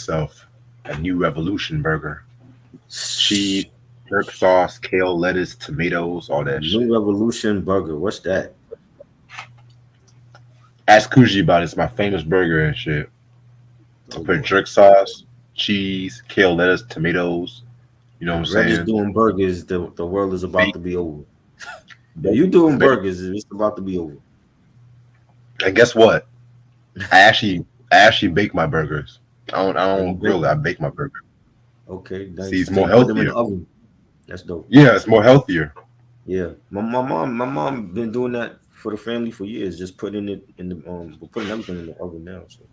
myself a new Revolution burger. Cheese, jerk sauce, kale, lettuce, tomatoes, all that New shit. Revolution Burger. What's that? Ask Kuji about it. It's my famous burger and shit. I Oh put boy. jerk sauce, cheese, kale, lettuce, tomatoes. You know what I'm If Reg is saying? doing burgers, the world is about Bake, to be over. If bake, you doing bake. burgers, it's about to be over. And guess what? I actually bake my burgers. I Oh, you don't grill it. bacon? I bake my burger. Okay, See, nice. it's So more you put them in healthier. the oven. That's dope. Yeah, it's more healthier. Yeah, my mom been doing that for the family for years. Just putting it in the we're putting everything in the oven now. So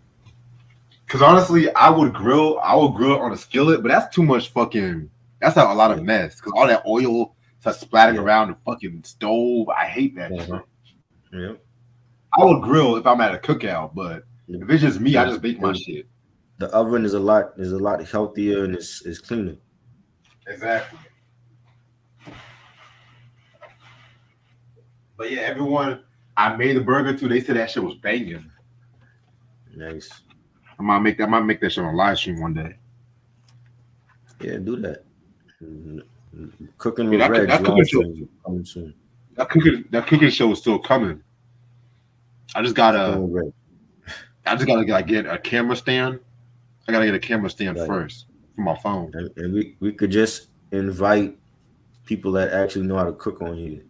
Cause honestly, I would grill it on a skillet, but that's too much fucking. That's not a lot of yeah, mess. Cause all that oil starts splattering yeah, around the fucking stove. I hate that uh-huh. shit. Yeah. I would grill if I'm at a cookout, but The, if it's just me, I the just bake my the shit. the oven is a lot healthier and it's cleaner. Exactly. But yeah, everyone I made the burger too. They said that shit was banging. Nice. I might make that shit on live stream one day. Yeah, do that. Mm, Cooking Yeah, with Reg that cooking live show stream coming soon. that cooking show is still coming. I just Cooking gotta with Reg. like get a camera stand. I gotta get a camera stand Right. first for my phone. And we could just invite people that actually know how to cook on here.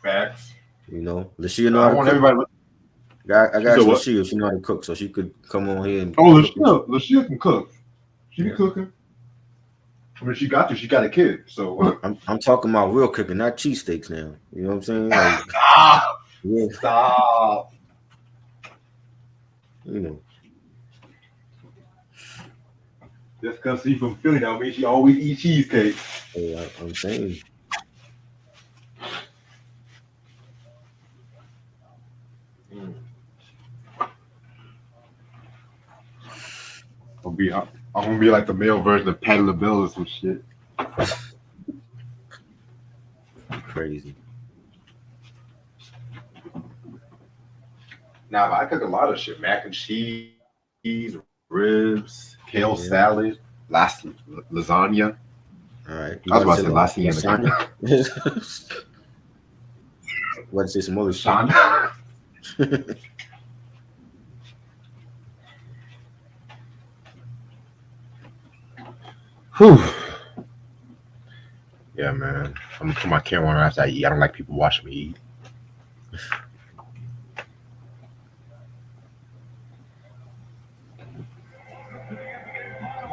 Facts. You know, Lashia know I how to want cook. everybody. I So asked what? Lashia if she know how to cook, so she could come on here and Oh, cook with you. Lashia can cook. She be Yeah. cooking. I mean, she got to. She got a kid. So I'm talking about real cooking, not cheesesteaks now. You know what I'm saying? Like, stop, yeah, stop. you know. Just cause she from Philly, don't mean she always eat cheesecake. Hey, I'm saying, Mm. I'm gonna be like the male version of Patti LaBelle or some shit. crazy. Now, I cook a lot of shit: mac and cheese, ribs, kale salad, Yeah. lasagna. All right. I You was about about to to say say lasagna. lasagna? What to say some other shit? Lasagna. Whew. Yeah, man. I'm gonna put my camera on after I eat. I don't like people watching me eat.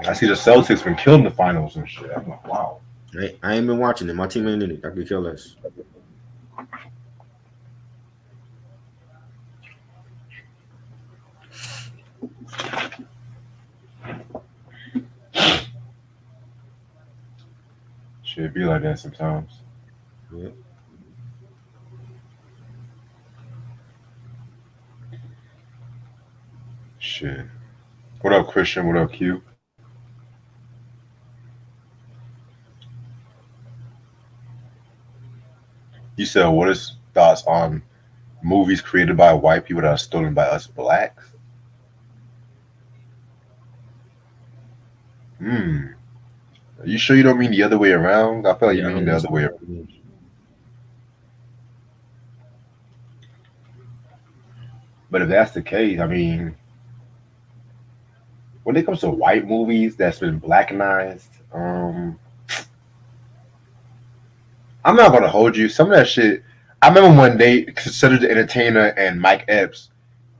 I see the Celtics been killing the finals and shit. I'm like, wow. I ain't been watching it. My team ain't in it. I could care less. Shit be like that sometimes. Yeah. Shit. What up, Christian? What up, Q? You said, what is thoughts on movies created by white people that are stolen by us blacks? Hmm. Are you sure you don't mean the other way around? I feel like you Yeah, I mean don't the know. other way around. But if that's the case, I mean, when it comes to white movies that's been blackenized, I'm not gonna hold you. Some of that shit. I remember when they considered the Entertainer and Mike Epps,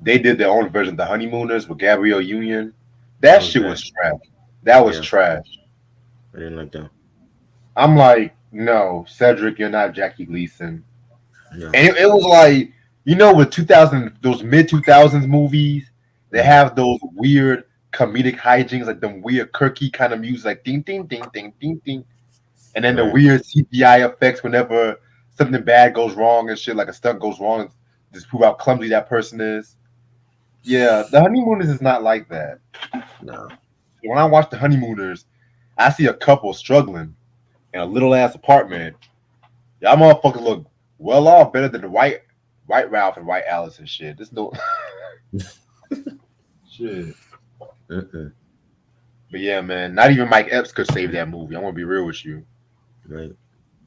they did their own version of the Honeymooners with Gabrielle Union. That How was shit that? was trash. That was Yeah, trash. I didn't like that. I'm like, no, Cedric, you're not Jackie Gleason. Yeah. And it was like, with 2000, those mid 2000s movies, they Hmm. have those weird comedic hijinks, like them weird Kirky kind of music, like ding, ding, ding, ding, ding, ding. And then the Right. weird CGI effects whenever something bad goes wrong and shit, like a stunt goes wrong, just prove how clumsy that person is. Yeah, the Honeymooners is not like that. No. When I watch the Honeymooners, I see a couple struggling in a little ass apartment. Y'all motherfuckers look well off, better than the white Ralph and white Alice and shit. This no shit. Mm-mm. But yeah, man, not even Mike Epps could save that movie. I'm gonna be real with you. Right.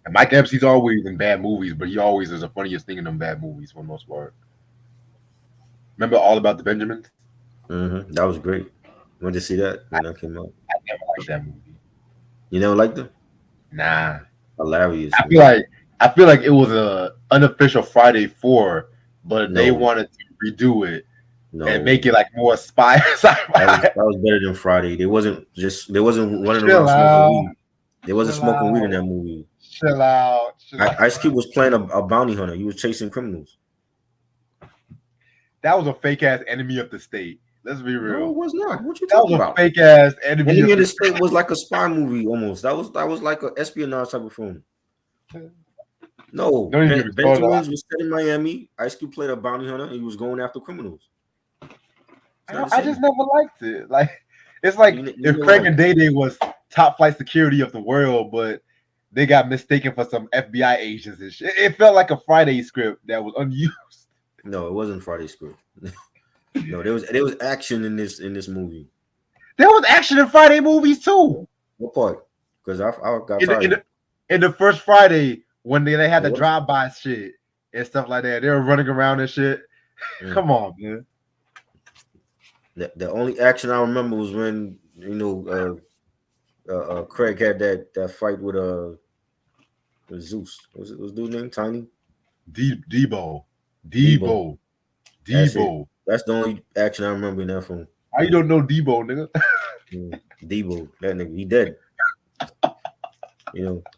And Mike Epps, he's always in bad movies, but he always is the funniest thing in them bad movies for the most part. Remember All About the Benjamins? That was great. Went to see that I, when that came out. I never liked that movie. You never liked them? Nah. Hilarious, I feel man. like I feel like it was a unofficial Friday 4, but they No, wanted to redo it and make no. it like more spy sci-fi. That was better than Friday. They wasn't running around Chill smoking out. weed. They wasn't Chill smoking weed in out. that movie. Chill out. Chill out. Ice Cube was playing a bounty hunter. He was chasing criminals. That was a fake ass enemy of the state. Let's be No, real. it was not. What you That talking was a about? fake ass enemy Enemy of of the the State was like a spy movie almost. That was like an espionage type of film. state. No, Don't even get me started. Benjamin's was set in Miami. Ice Cube played a bounty hunter. And he was going after criminals. It's not the I just same. never liked it. Like it's like You if know Craig what? and Day Day was top flight security of the world, but they got mistaken for some FBI agents and shit. It felt like a Friday script that was unused. No, it wasn't Friday script. No, there was action in this movie. There was action in Friday movies too. What part? Because I got In the, in, tired. the, in the first Friday when they had the What? drive-by shit and stuff like that, they were running around and shit. Mm. Come on, man. The only action I remember was when Craig had that fight with Zeus. Was dude's name Tiny? Debo. Debo. That's it. Debo. That's the only action I remember in that film. How you don't know Debo, nigga? Debo, that nigga, he dead.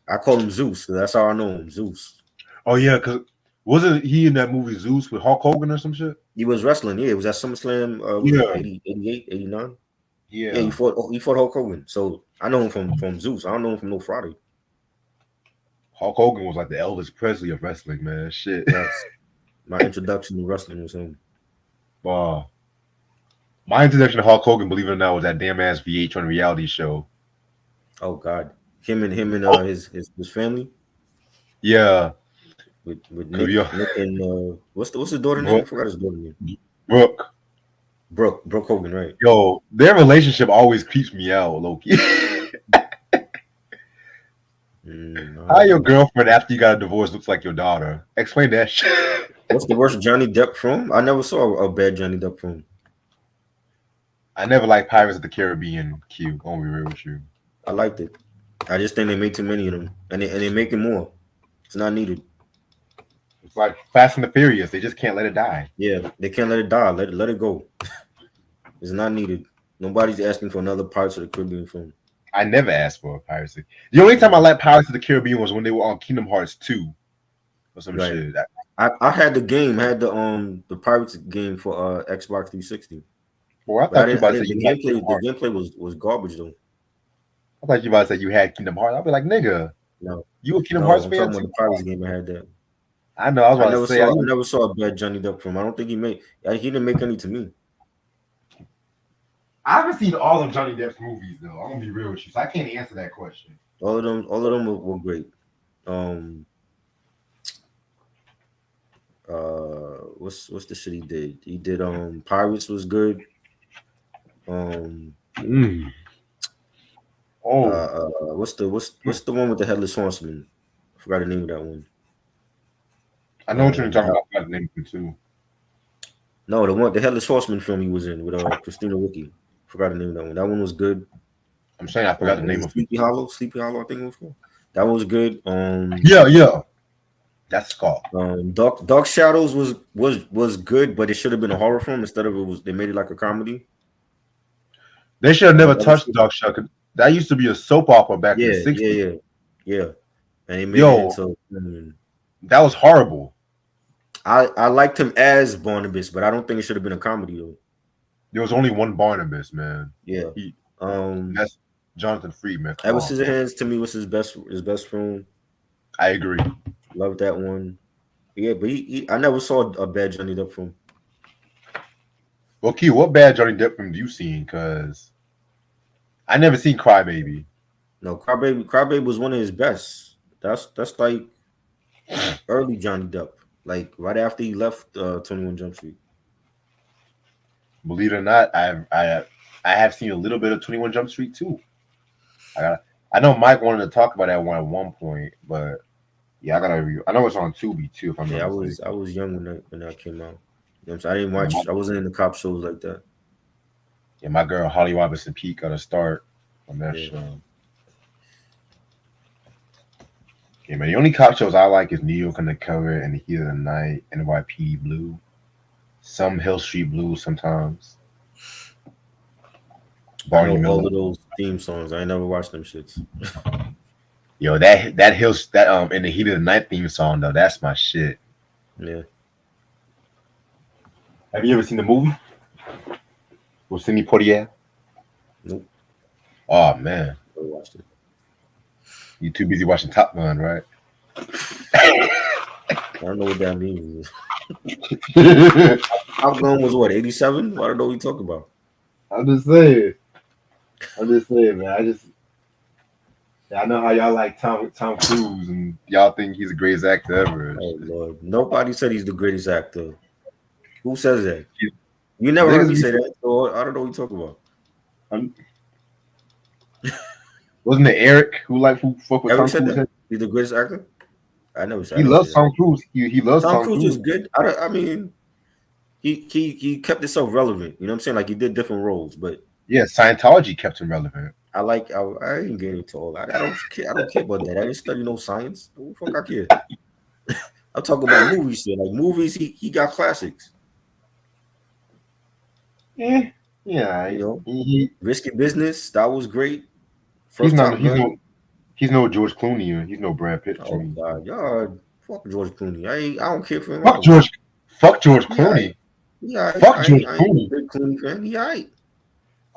I call him Zeus. So that's how I know him, Zeus. Oh yeah, because wasn't he in that movie Zeus with Hulk Hogan or some shit? He was wrestling. Yeah, it was at SummerSlam. Was it 80, 88, 89? Yeah. Yeah, he fought Hulk Hogan. So I know him from Zeus. I don't know him from no Friday. Hulk Hogan was like the Elvis Presley of wrestling, man. Shit. Yes. My introduction to wrestling was him. Wow. My introduction to Hulk Hogan, believe it or not, was that damn ass VH1 reality show. Oh God, him and his family. Yeah. With Nick and what's his daughter name? I forgot his daughter name. Brooke Hogan, right? Yo, their relationship always creeps me out, Loki. How your girlfriend after you got a divorce looks like your daughter? Explain that shit. What's the worst Johnny Depp film? I never saw a bad Johnny Depp film. I never liked Pirates of the Caribbean. Q, gonna be real with you. I liked it. I just think they made too many of them, and they're making more. It's not needed. It's like Fast and the Furious. They just can't let it die. Yeah, they can't let it die. Let it go. It's not needed. Nobody's asking for another Pirates of the Caribbean film. I never asked for a piracy. The only time I liked Pirates of the Caribbean was when they were on Kingdom Hearts 2 or some shit. I had the game, the Pirates game for Xbox 360. Well, I thought you about to say the gameplay was garbage though. I thought you about to say you had Kingdom Hearts. I'll be like, nigga, no, you a Kingdom Hearts I'm fan? talking about the Pirates game. I had that. I know. I was about to say. I never saw a bad Johnny Depp film. I don't think he didn't make any to me. I haven't seen all of Johnny Depp's movies though. I'm gonna be real with you, so I can't answer that question. All of them were great. What's the shit he did? He did Pirates was good. What's the one with the headless horseman? I forgot the name of that one. I know what you're talking about. I got the name of it too. No, the headless horseman film he was in with Christina Ricci. Forgot the name of that one. That one was good. I'm saying I forgot the name of Sleepy Hollow. Sleepy Hollow, I think it was called. That one was good. Yeah. That's called. Dark Shadows was good, but it should have been a horror film instead of they made it like a comedy. They should have never touched Dark Shadows. That used to be a soap opera back in the 60s. Yeah. And they made it into that was horrible. I liked him as Barnabas, but I don't think it should have been a comedy though. There was only one Barnabas, man. Yeah. That's Jonathan Friedman. Edward Scissorhands to me was his best film. I agree. Loved that one. Yeah, but I never saw a bad Johnny Depp film. Well, Q, what bad Johnny Depp film do you seen? Because I never seen Crybaby. No, Crybaby was one of his best. That's like early Johnny Depp, like right after he left 21 Jump Street. Believe it or not, I I have seen a little bit of 21 Jump Street too. I know Mike wanted to talk about that one at one point, but yeah, I gotta review. I know it's on Tubi too, if I'm not Yeah, mistaken. I was young when that came out. You know what I'm saying? I didn't Yeah, watch. I wasn't in the cop shows like that. my girl Holly Robinson Peake got a start on that Yeah. show. Yeah, man. The only cop shows I like is New York Undercover and The Heat of the Night, NYPD Blue, some Hill Street Blues sometimes. I Barney know all Miller. of those theme songs. I ain't never watched them shits. Yo, that Hills that in The Heat of the Night theme song though, that's my shit. Yeah. Have you ever seen the movie with Sidney Poitier? Nope. Oh man, Never watched it. you too busy watching Top Gun, right? I don't know what that means. Top Gun was what, 87? I don't know what you talking about. I'm just saying, man. I know how y'all like Tom Cruise, and y'all think he's the greatest actor ever. Oh Lord. Nobody said he's the greatest actor. Who says that? You- You never heard me Niggas say that, so I don't know what you talking about. Wasn't it Eric who fuck with Ever Tom said Cruise? that? He's the greatest actor? I never said. He I didn't say loves that. Tom Cruise. He loves Tom Tom Cruise Cruise. is good. I mean, he kept himself relevant. You know what I'm saying? Like he did different roles, but Yeah, Scientology kept him relevant. I ain't getting into all that. I don't care about that. I didn't study no science. What the fuck I care? I'm talking about movies shit. Like movies, he got classics. Yeah, yeah. You know, He Risky Business, that was great. he's First Top Gun. he's no George Clooney or he's no Brad Pitt to Oh me. God, y'all fuck George Clooney. I don't care for him. Fuck Either. George Yeah, Clooney. yeah. Fuck George I ain't a Clooney. big Clooney fan. He alright.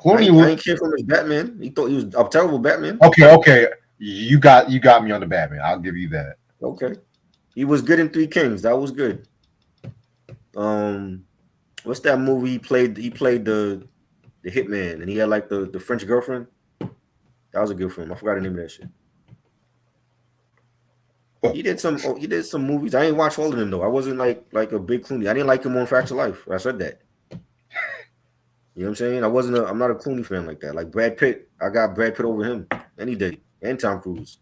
Clooney I was ain't care for him as Batman. He thought he was a terrible Batman. okay. You got me on the Batman. I'll give you that. Okay, he was good in Three Kings. That was good. What's that movie he played? He played the hitman, and he had like the French girlfriend. That was a good film. I forgot the name of that shit. He did some movies. I ain't watched all of them though. I wasn't like a big Clooney. I didn't like him on Facts of Life. I said that. You know what I'm saying? I'm not a Clooney fan like that. Like Brad Pitt, I got Brad Pitt over him any day, and Tom Cruise.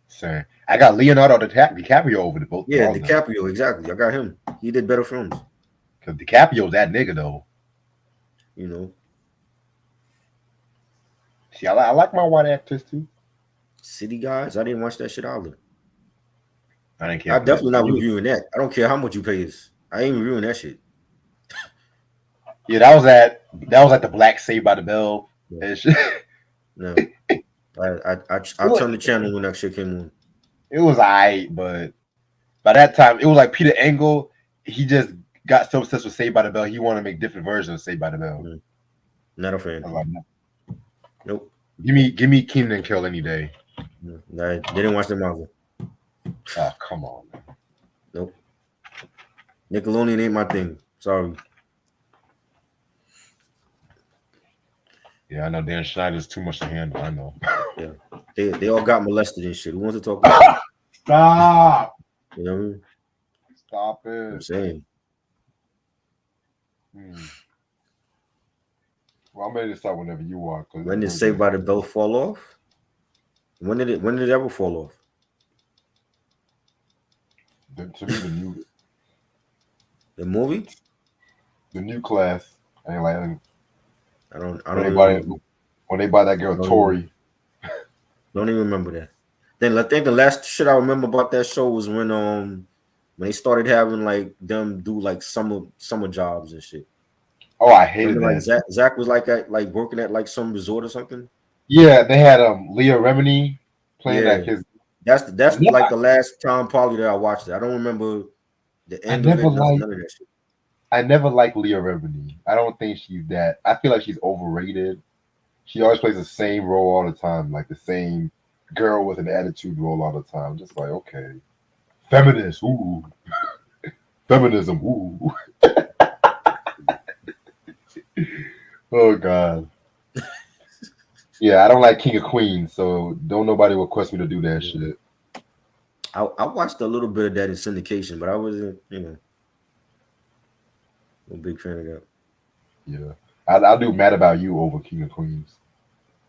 Saying I got Leonardo DiCaprio over the both. Yeah, DiCaprio, exactly. I got him. He did better films. Because DiCaprio's that nigga though. You know. See, I like my white actors too. City Guys, I didn't watch that shit either. I didn't care. I'm definitely not reviewing that. I don't care how much you pay us. I ain't reviewing that shit. Yeah, that was at the Black Saved by the Bell. Yeah. No, I turned the channel when that shit came on. It was alright, but by that time it was like Peter Engel. He just got so obsessed with Saved by the Bell, he wanted to make different versions of Saved by the Bell. Not a fan. I was like, Nope. Give me Keenan and Kel any day. I didn't watch the Marvel. Oh, come on, man. Nope. Nickelodeon ain't my thing. Sorry. Yeah, I know Dan Schneider's too much to handle. I know. Yeah. They all got molested and shit. Who wants to talk about it? Stop. You know what I mean? Stop it. I'm saying. Well, I'm ready to start whenever you are. When did Saved by the Bell fall off? When did it ever fall off? To me, The movie? the new class. I ain't like. I don't when they buy that girl Tori. Don't even remember that. Then I think the last shit I remember about that show was when they started having like them do like summer jobs and shit. Oh, I hated remember, that. Like Zach was like working at like some resort or something. Yeah, they had Leah Remini playing that kid. That's like the last Tom Polly that I watched it. I don't remember the end of it. None of that shit. I never liked Leah Remini. I don't think she's that. I feel like she's overrated. She always plays the same role all the time, like the same girl with an attitude role all the time. Just like, okay, feminist, ooh, feminism, ooh. Oh God. Yeah, I don't like King of Queens, so don't nobody request me to do that shit. I watched a little bit of that in syndication, but I wasn't, a big fan of that. Yeah. I'll do Mad About You over King of Queens.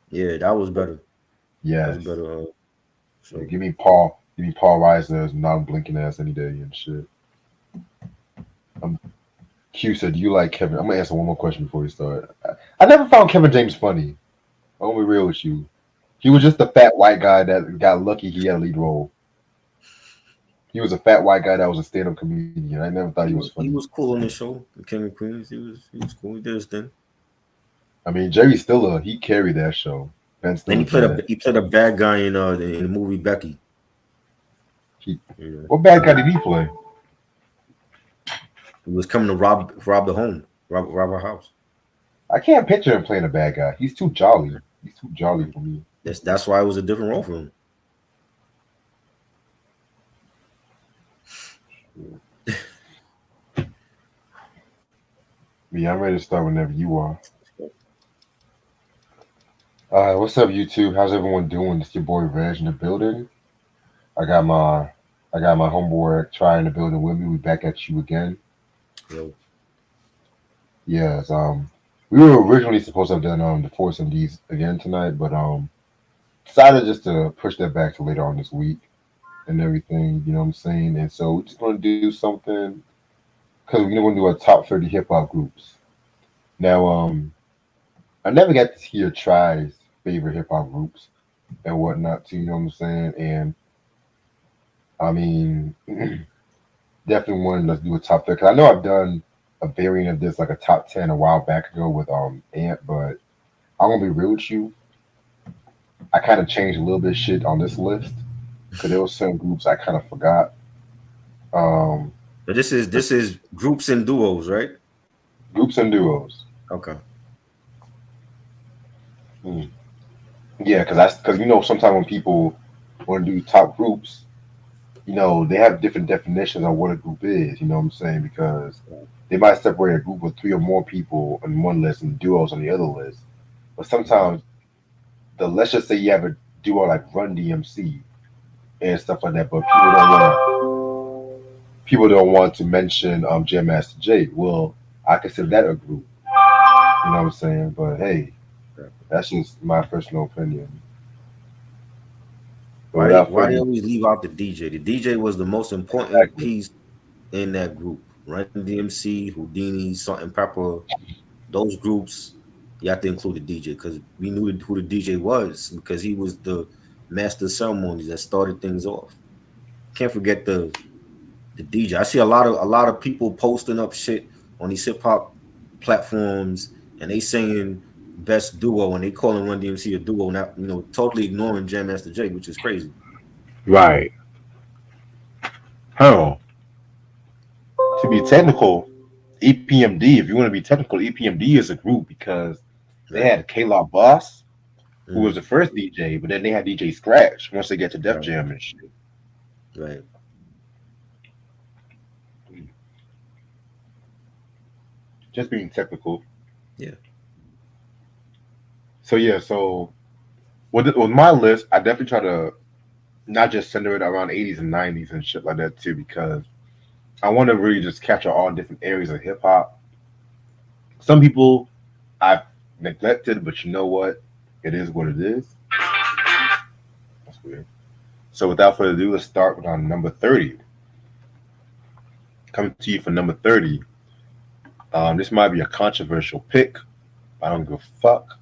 Yeah, that was better. That was Yes. better. Yeah, So give me Paul Reiser's non blinking ass any day and shit. Q said, "Do you like Kevin?" I'm gonna answer one more question before we start. I never found Kevin James funny. I'm gonna be real with you. He was just a fat white guy that got lucky he had a lead role. He was a fat white guy that was a stand-up comedian. I never thought he was funny. he was cool on the show, the King of Queens. He was cool. He did his thing. I mean, Jerry Stiller, he carried that show. Ben Then Stiller's dad. he played a bad guy in the movie Becky. He, Yeah. what bad guy did he play? He was coming to rob the home, rob our house. I can't picture him playing a bad guy. He's too jolly. He's too jolly for me. That's why it was a different role for him. Yeah, I'm ready to start whenever you are. What's up, YouTube? How's everyone doing? It's your boy Reg in the building. I got my homeboy trying to build it with me. We back at you again. Yo. Yes. We were originally supposed to have done the Force MDs again tonight, but decided just to push that back to later on this week and everything. You know what I'm saying? And so we're just gonna do something because we're gonna do a top 30 hip hop groups. Now, I never got to hear Try's favorite hip hop groups and whatnot too. You know what I'm saying? And I mean, definitely wanted to do a top 30. Cause I know I've done a variant of this, like a top 10 a while back ago with Ant, but I'm gonna be real with you. I kind of changed a little bit of shit on this list because there were some groups I kind of forgot. Um, But this is groups and duos, right? Groups and duos. Okay. Yeah, because you know sometimes when people want to do top groups, you know they have different definitions on what a group is. You know what I'm saying? Because they might separate a group of three or more people on one list and duos on the other list. But sometimes let's just say you have a duo like Run DMC and stuff like that, but people don't want to mention Jam Master Jay. Well, I consider that a group. You know what I'm saying? But hey, that's just my personal opinion. Why they always leave out the DJ? The DJ was the most important piece in that group. Run DMC, Houdini, Salt and Pepper, those groups, you have to include the DJ because we knew who the DJ was because he was the master of ceremonies that started things off. Can't forget the DJ. I see a lot of people posting up shit on these hip hop platforms and they saying best duo and they calling Run DMC a duo now, totally ignoring Jam Master Jay, which is crazy. Right. Hell, to be technical, EPMD, if you want to be technical, EPMD is a group because they had K-Law Boss, who was the first DJ, but then they had DJ Scratch once they get to Def Jam and shit. Right. Just being technical. Yeah. So with my list, I definitely try to not just center it around 80s and 90s and shit like that too, because I want to really just capture all different areas of hip hop. Some people I've neglected, but you know what? It is what it is. That's weird. So without further ado, let's start with on number 30. Coming to you for number 30. This might be a controversial pick. I don't give a fuck.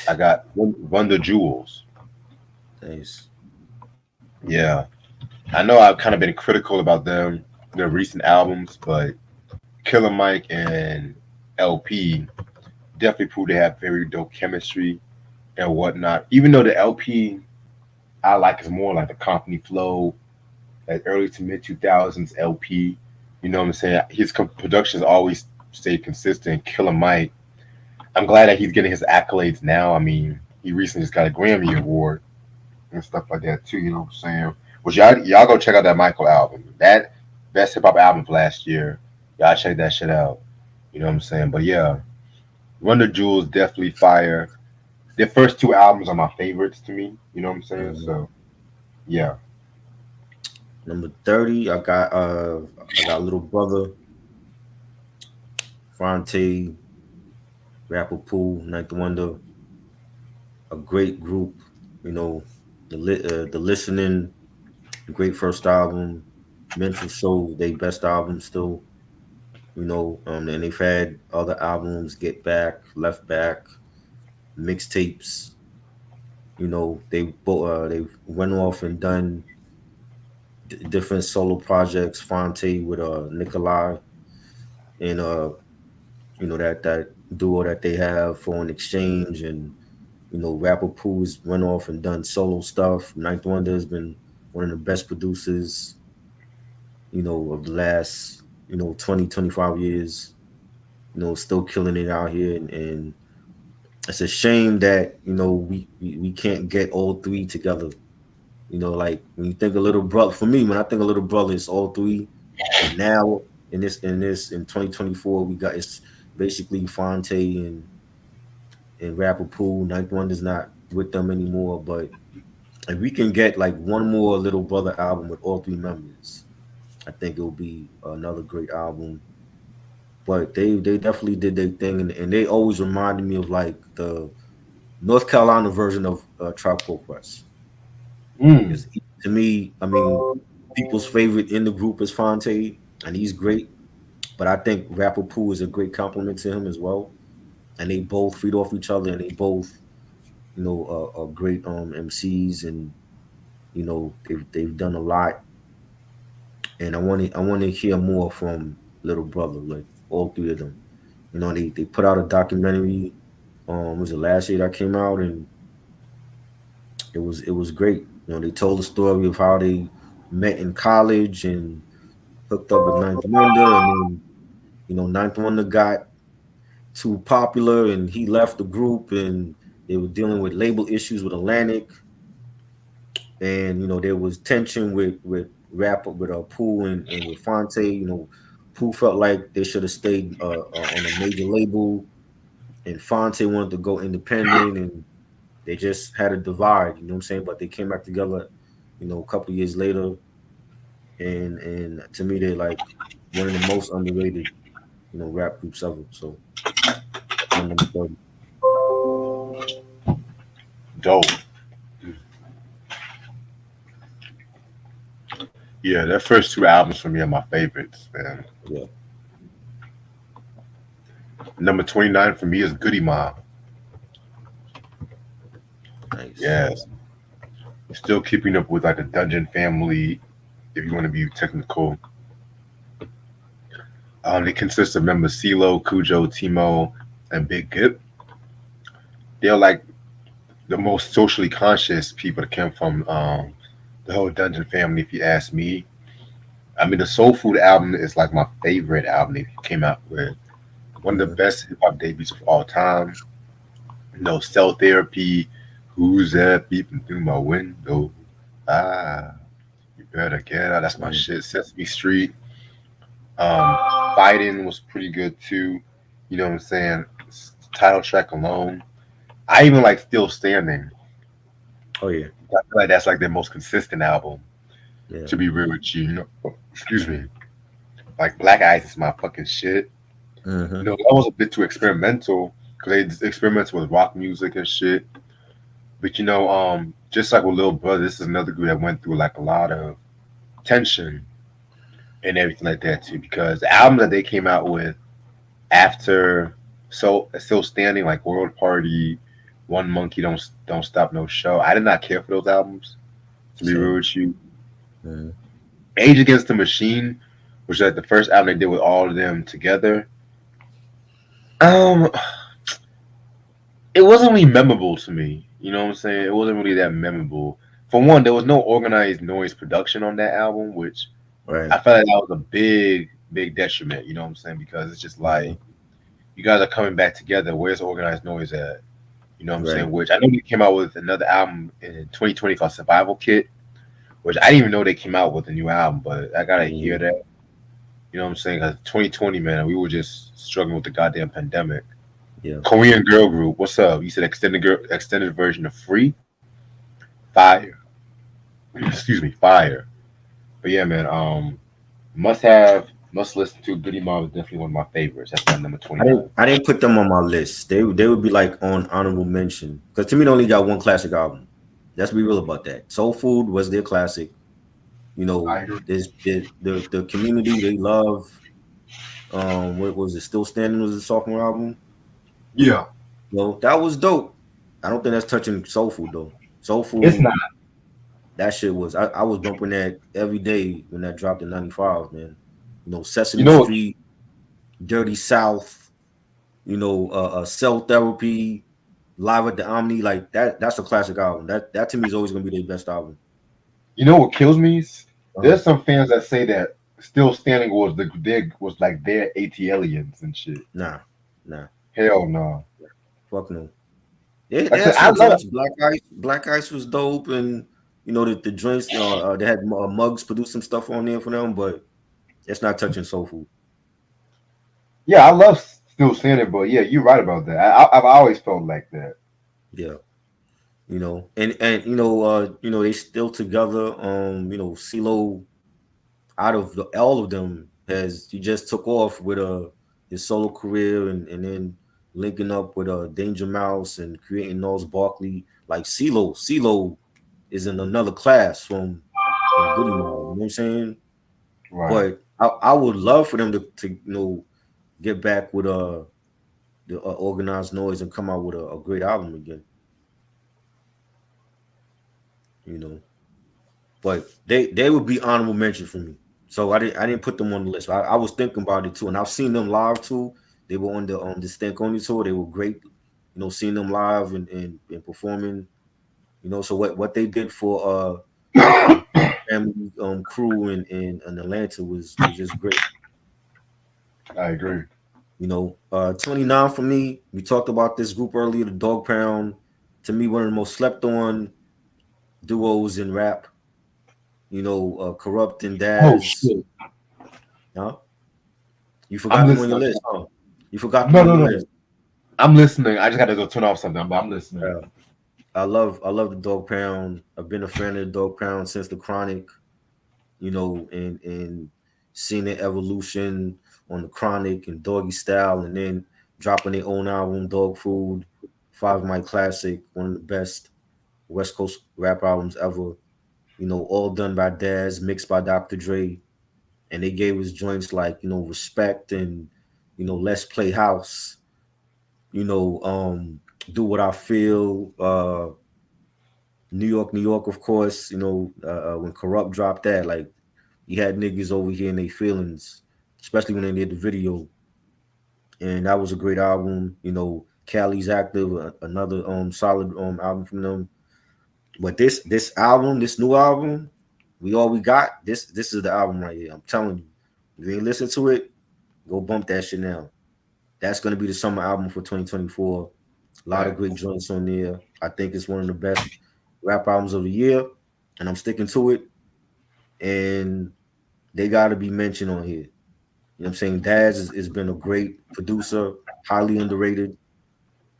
I got Run the Jewels. Nice. Yeah. I know I've kind of been critical about their recent albums, but Killer Mike and LP definitely proved they have very dope chemistry and whatnot. Even though the LP I like is more like the company flow, like early to mid 2000s LP. You know what I'm saying? His productions always stayed consistent. Killer Mike, I'm glad that he's getting his accolades now. I mean, he recently just got a Grammy Award and stuff like that too. You know what I'm saying? Which y'all go check out that Michael album. That best hip hop album of last year. Y'all check that shit out. You know what I'm saying? But yeah, Run the Jewels definitely fire. Their first two albums are my favorites to me. You know what I'm saying? Mm-hmm. So yeah. Number 30, I got Little Brother, Fronte, Rapper Pool, Ninth Wonder, a great group. You know, the listening, great first album. Mental Soul, they best album still. And they've had other albums, Get Back, Left Back, mixtapes. They went off and done different solo projects. Fonte with Nikolai and that duo that they have for an exchange, and Rapper Pooh's went off and done solo stuff. Ninth Wonder has been one of the best producers of the last 20 25 years. Still killing it out here, and it's a shame that we can't get all three together. Like when you think of Little Brother, for me, when I think of Little Brother, it's all three. But now in 2024, we got it's basically Fonte and Rapper Pool. Ninth Wonder's not with them anymore, but if we can get like one more Little Brother album with all three members, I think it'll be another great album. But they definitely did their thing, and they always reminded me of like the North Carolina version of Tribe Called Quest. Mm. Because to me, I mean, people's favorite in the group is Fonte, and he's great. But I think Rapper Pooh is a great compliment to him as well. And they both feed off each other, and they both, are great MCs, and they've done a lot. And I want to hear more from Little Brother, like all three of them. They put out a documentary. Was it last year that came out, and it was great. They told the story of how they met in college and hooked up with Ninth Wonder, and then Ninth Wonder got too popular and he left the group, and they were dealing with label issues with Atlantic, and there was tension with rap with Pooh and with Fonte. Pooh felt like they should have stayed on a major label, and Fonte wanted to go independent, and they just had a divide. You know what I'm saying? But they came back together, a couple years later, and to me they're like one of the most underrated, rap groups ever. So that's my number 30. Dope. Yeah, their first two albums for me are my favorites, man. Yeah, Number 29 for me is Goody Mob. nice. Yes. Still keeping up with like the Dungeon Family, if you want to be technical. They consist of members CeeLo, Cujo, Timo, and Big Gip. They're like the most socially conscious people that came from the whole Dungeon Family, if you ask me. I mean, the Soul Food album is like my favorite album they came out with. One of the Mhm. best hip hop debuts of all time. Cell Therapy. Who's that peeping through my window? Ah, you better get out. That's my Mhm. shit. Sesame Street. Um, Fighting was pretty good too. You know what I'm saying? Title track alone. I even like Still Standing. Oh yeah, I feel like that's like their most consistent album. yeah. To be real with you, excuse me. Like Black Eyes is my fucking shit. Hmm. That was a bit too experimental because they experimented with rock music and shit. But just like with Lil Brother, this is another group that went through like a lot of tension and everything like that too. Because the album that they came out with after Still Standing, like World Party, One Monkey Don't Stop No Show, I did not care for those albums. To be real Same. with you, Hmm. Age Against the Machine, which is like the first album they did with all of them together. Um, it wasn't really memorable to me. You know what I'm saying? It wasn't really that memorable. For one, there was no organized noise production on that album, which Right. I felt like that was a big, big detriment. You know what I'm saying? Because it's just Hmm. like you guys are coming back together. Where's organized noise at? You know what I'm Right. saying? Which I know they came out with another album in 2020 called Survival Kit, which I didn't even know they came out with a new album, but I gotta hear Hmm. that. You know what I'm saying? Because 2020, man, we were just struggling with the goddamn pandemic. Yeah. Korean girl group, what's up? You said extended version of Free, fire. Excuse me, fire. But yeah, man, must have Must listen to. Goody Mob is definitely one of my favorites. That's my number I 29. didn't put them on my list. They would be like on honorable mention because to me they only got one classic album. Let's be real about that. Soul Food was their classic. You know, I agree. this the community they love. What was it? Still Standing was the sophomore album. Yeah, Well, that was dope. I don't think that's touching Soul Food though. Soul it's Food, not. that shit was. I was bumping that every day when that dropped in '95, man. You know, You Sesame know, Street, Dirty South. You know, Cell Therapy, Live at the Omni. Like that. That's a classic album. That to me is always gonna be their best album. you know what kills me? Uh, There's some fans that say that Still Standing was like their ATLians and shit. nah, nah, Hell no. fuck no. They Like I had said, I some love. joints. Black Ice was dope, and you know the joints. They had Muggs produce some stuff on there for them, but it's not touching Soul Food. Yeah, I love Still Standing, but yeah, you're right about that. I've always felt like that. Yeah, you know, and you know they still together. You know, CeeLo out of all of them has he just took off with his solo career and then linking up with Danger Mouse and creating Gnarls Barkley. Like CeeLo is in another class from Goody Mob. You know what I'm saying? Right. But I would love for them to you know get back with the Organized Noise and come out with a great album again. You know, but they would be honorable mention for me. So I didn't put them on the list. I was thinking about it too, and I've seen them live too. They were on the Stank Only tour. They were great. You know, seeing them live and performing. You know, so what they did for the family crew in Atlanta was just great. I agree. You know, 29 for me. We talked about this group earlier, the Dog Pound. To me, one of the most slept on duos in rap. You know, Corrupt and Oh Daz. shit. Huh? You I'm forgot them on your listening. list, huh? You forgot them No, on no, your no. list. I'm listening. I just got to go turn off something, but I'm listening. Yeah. I love the Dog Pound. I've been a fan of the Dog Pound since the Chronic, you know, and seeing the evolution on the Chronic and Doggy Style, and then dropping their own album, Dog Food, Five Mic Classic, one of the best West Coast rap albums ever. You know, all done by Daz, mixed by Dr. Dre, and they gave us joints like you know Respect and you know Let's Play House. You know, Do What I Feel. New York, of course. You know, when Corrupt dropped that, like you had niggas over here in their feelings, especially when they did the video, and that was a great album. You know, Cali's Active, another solid album from them. But this album, this new album, we got. This is the album right here. I'm telling you, if you ain't listen to it, go bump that shit now. That's gonna be the summer album for 2024. A lot of great Facts. joints on there. I think it's one of the best rap albums of the year, and I'm sticking to it. And they got to be mentioned on here. You know what I'm saying? Daz has been a great producer, highly underrated.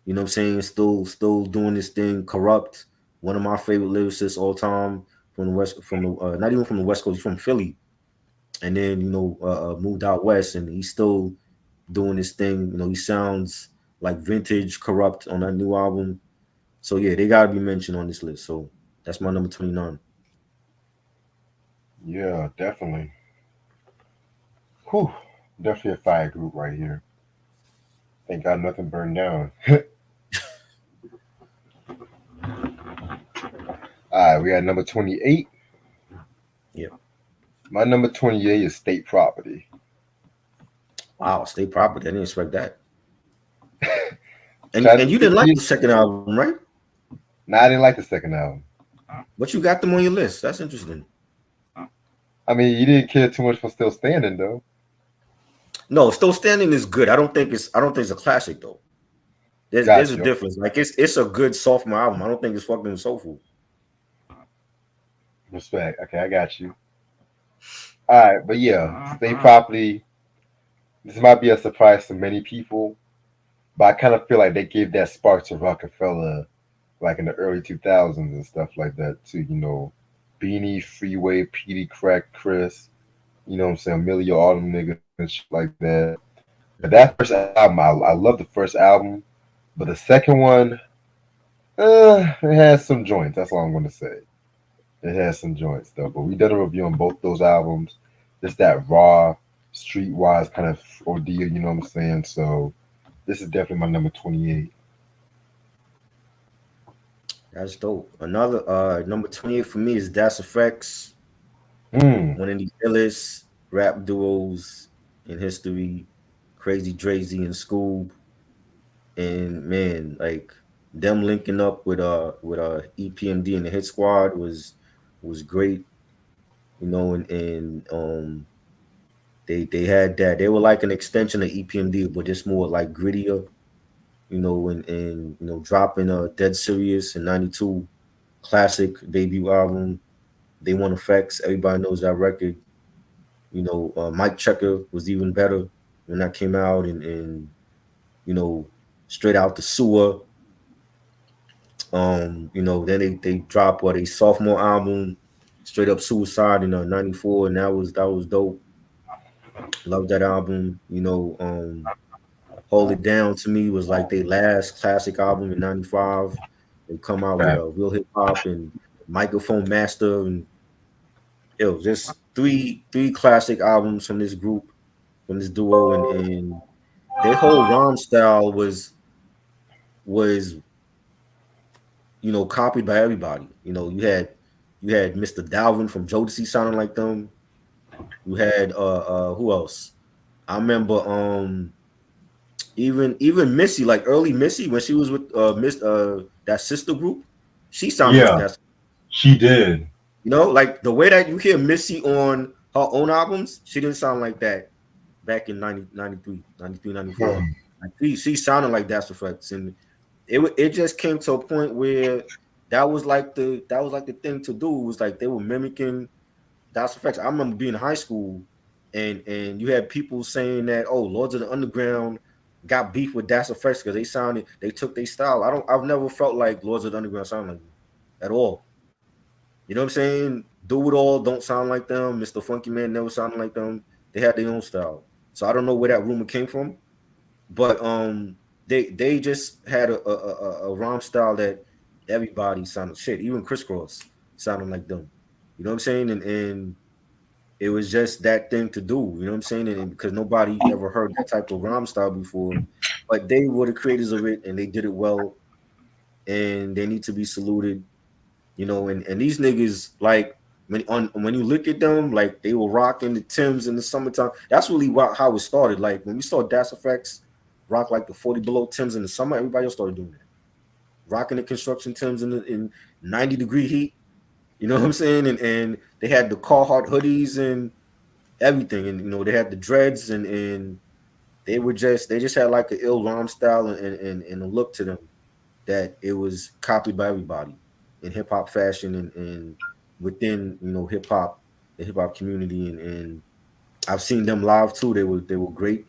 You know what I'm saying? Still doing this thing. Corrupt, one of my favorite lyricists all time from the West, from the not even from the West Coast, he's from Philly, and then you know moved out west, and he's still doing this thing. You know, he sounds like vintage Corrupt on that new album. So yeah, they gotta be mentioned on this list. So that's my number 29. Yeah, definitely. Whew. Definitely a fire group right here. Thank God nothing burned down. All right, we got number 28. Yeah. My number 28 is State Property. Wow, State Property. I didn't expect that. Shout And out you to didn't like 50. the second album, right? Nah, I didn't like the second album. But you got them on your list. That's interesting. I mean, you didn't care too much for Still Standing though. No, Still Standing is good. I don't think it's a classic though. There's a Gotcha. difference. Like it's a good sophomore album. I don't think it's fucking soulful. Respect. Okay, I got you. All right, but yeah, State Property. This might be a surprise to many people, but I kind of feel like they gave that spark to Rockefeller, like in the early 2000s and stuff like that too. You know, Beanie, Freeway, Petey Crack, Chris. You know what I'm saying? Emilio, all them niggas. and shit like that. But that first album, I love the first album, but the second one, it has some joints. That's all I'm gonna say. It has some joints though. But we did a review on both those albums. Just that raw, streetwise kind of ordeal. You know what I'm saying? So this is definitely my number 28. That's dope. Another number 28 for me is Das Effects, Mm, one of the illest rap duos in history. Crazy Drazy and Scoob, and man, like them linking up with EPMD and the Hit Squad was great. You know, and they had that. They were like an extension of EPMD, but just more like grittier. You know, and you know, dropping Dead Serious in '92, classic debut album. They Want Effects. Everybody knows that record. You know, Mike Checker was even better when that came out, and you know, straight out the sewer. You know, then they dropped what a sophomore album, straight up suicide in '94, and that was dope. Love that album. You know, Hold It Down to me was like their last classic album in '95. They come out with right. a Real Hip Hop and Microphone Master, and it was just three classic albums from this group, from this duo, and their whole rhyme style was you know copied by everybody. You know, you had Mr. Dalvin from Jodeci sounding like them. You had who else? I remember even Missy, like early Missy when she was with Miss that sister group, she sounded like Yeah, that. she did. You know, like the way that you hear Missy on her own albums, she didn't sound like that back in 93, 94. Mm, Like she sounded like Das Effects, and it just came to a point where that was like the thing to do. It was like they were mimicking Das Effects. I remember being in high school, and you had people saying that Lords of the Underground got beef with Das Effects because they took their style. I've never felt like Lords of the Underground sound like them at all. You know what I'm saying? Do It All don't sound like them. Mr. Funky Man never sounded like them. They had their own style. So I don't know where that rumor came from, but they just had a rhyme style that everybody sounded shit. Even Criss Cross sounded like them. You know what I'm saying? And it was just that thing to do. You know what I'm saying? And because nobody ever heard that type of rhyme style before, but they were the creators of it, and they did it well, and they need to be saluted. You know, and these niggas like when you look at them, like they were rocking the Timbs in the summertime. That's really how it started. Like when we saw Das Effects rock like the 40 below Timbs in the summer, everybody else started doing that. Rocking the construction Timbs in 90-degree heat. You know what I'm saying? And they had the Carhartt hoodies and everything, and you know they had the dreads, and they just had like an ill rhyme style and a look to them that it was copied by everybody in hip hop fashion and within the hip hop community, and I've seen them live too. They were great.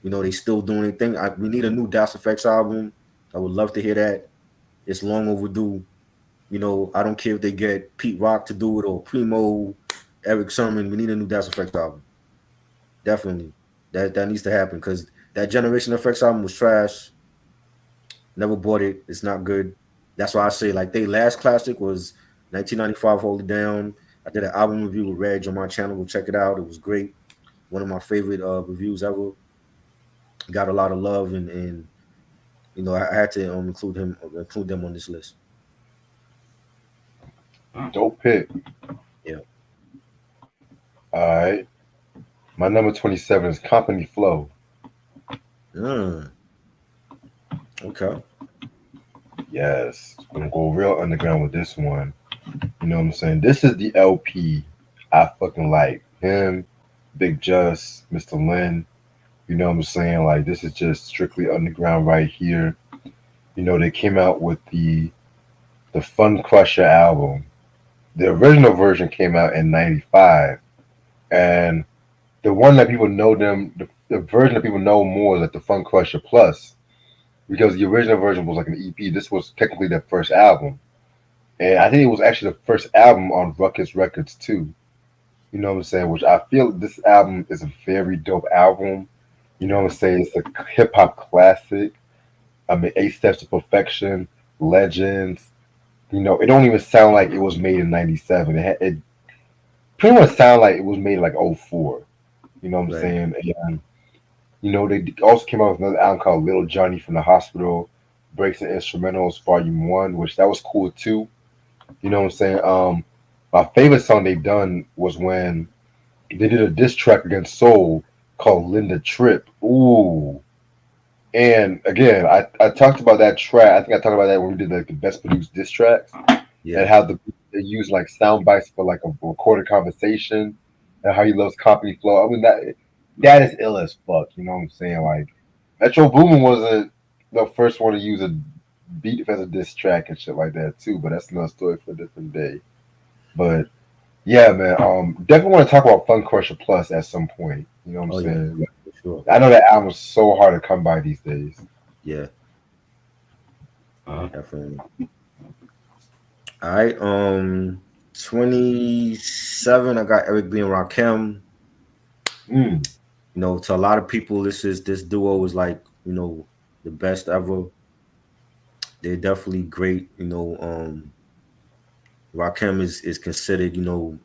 You know, they still doing their thing. We need a new Das Effects album. I would love to hear that. It's long overdue. You know, I don't care if they get Pete Rock to do it or Primo, Eric Sermon. We need a new Das Effects album. Definitely. That needs to happen because that Generation Effects album was trash. Never bought it. It's not good. That's why I say like they last classic was 1995 Hold It Down. I did an album review with Reg on my channel. Go check it out. It was great. One of my favorite reviews ever. Got a lot of love and you know I had to include them on this list. dope pick. Yeah. All right. My number 27 is Company Flow. Mm, okay. Yes. I'm going to go real underground with this one. You know what I'm saying? This is the LP I fucking like. Him, Big Just, Mr. Lynn. You know what I'm saying? Like, this is just strictly underground right here. You know, they came out with the Fun Crusher album. The original version came out in 95. And the one that people know the version that people know more is like the Fun Crusher Plus. Because the original version was like an EP. This was technically their first album. And I think it was actually the first album on Ruckus Records too. You know what I'm saying? Which I feel this album is a very dope album. You know what I'm saying? It's a hip hop classic. I mean, Eight Steps to Perfection, Legends. You know, it don't even sound like it was made in '97. It pretty much sound like it was made like '04. You know what I'm Right. saying? And you know, they also came out with another album called Little Johnny from the Hospital, Breaks and Instrumentals Volume One, which that was cool too. You know what I'm saying? My favorite song they done was when they did a diss track against Soul called Linda Tripp. Ooh. And again, I talked about that track. I think I talked about that when we did like the best produced diss tracks Yeah. and how they use like sound bites for like a recorded conversation and how he loves company flow. I mean that is ill as fuck. You know what I'm saying? Like Metro Boomin wasn't the first one to use a beat as a diss track and shit like that too. But that's another story for a different day. But yeah, man. Definitely want to talk about Fun Crusher Plus at some point. You know what I'm Oh yeah, saying? for sure. I know that album's so hard to come by these days. Yeah, definitely. All right. 27. I got Eric B and Rakim. Mm, You know, to a lot of people, this duo is like, you know, the best ever. They're definitely great. You know, Rakim is considered, you know,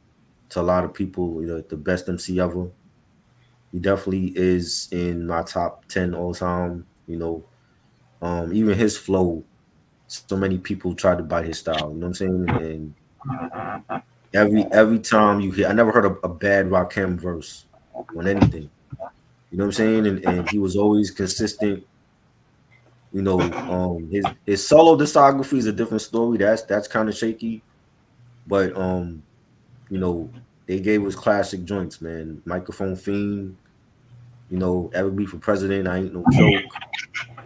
to a lot of people, you know, the best MC ever. He definitely is in my top 10 all time. You know, even his flow, so many people try to bite his style. You know what I'm saying? And every time you hear, I never heard a bad Rakim verse on anything. You know what I'm saying? And he was always consistent. You know, his solo discography is a different story. That's kind of shaky, but you know, they gave us classic joints, man. Microphone Fiend, you know, Eric B for President, I Ain't No Joke.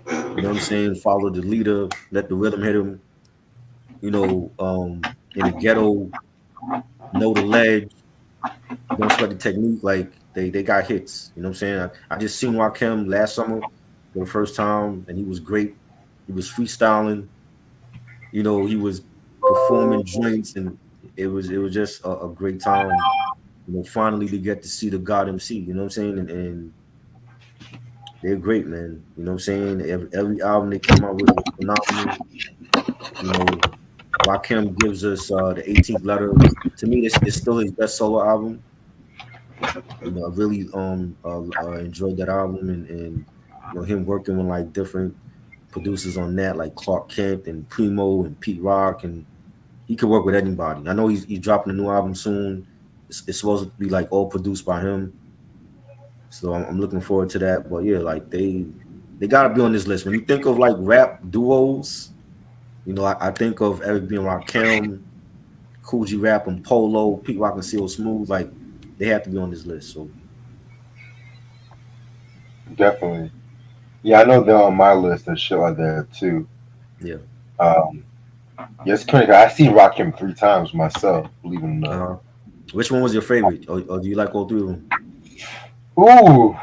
You know what I'm saying? Follow the leader, let the rhythm hit him. You know, in the ghetto, know the ledge, don't sweat the technique. Like they got hits. You know what I'm saying? I just seen Rakim last summer for the first time, and he was great. He was freestyling. You know, he was performing joints, and it was just a great time. You know, finally to get to see the God MC. You know what I'm saying? And they're great, man. You know what I'm saying? Every album they came out with was phenomenal. You know, Rakim gives us the 18th letter. To me, it's still his best solo album. You know, I really enjoyed that album and you know him working with like different producers on that, like Clark Kent and Primo and Pete Rock, and he could work with anybody. I know he's dropping a new album soon. It's supposed to be like all produced by him, so I'm looking forward to that. But yeah, like they gotta be on this list. When you think of like rap duos, you know, I think of Eric B and Rakim, Cool G Rap and Polo, Pete Rock and CeeLo Smooth. Like they have to be on this list. So definitely. Yeah, I know they're on my list and shit like that too. yeah. Um, yeah, it's crazy. I seen Rakim 3 times myself, believe it or not. Uh-huh. Which one was your favorite, or do you like all three of them? Ooh,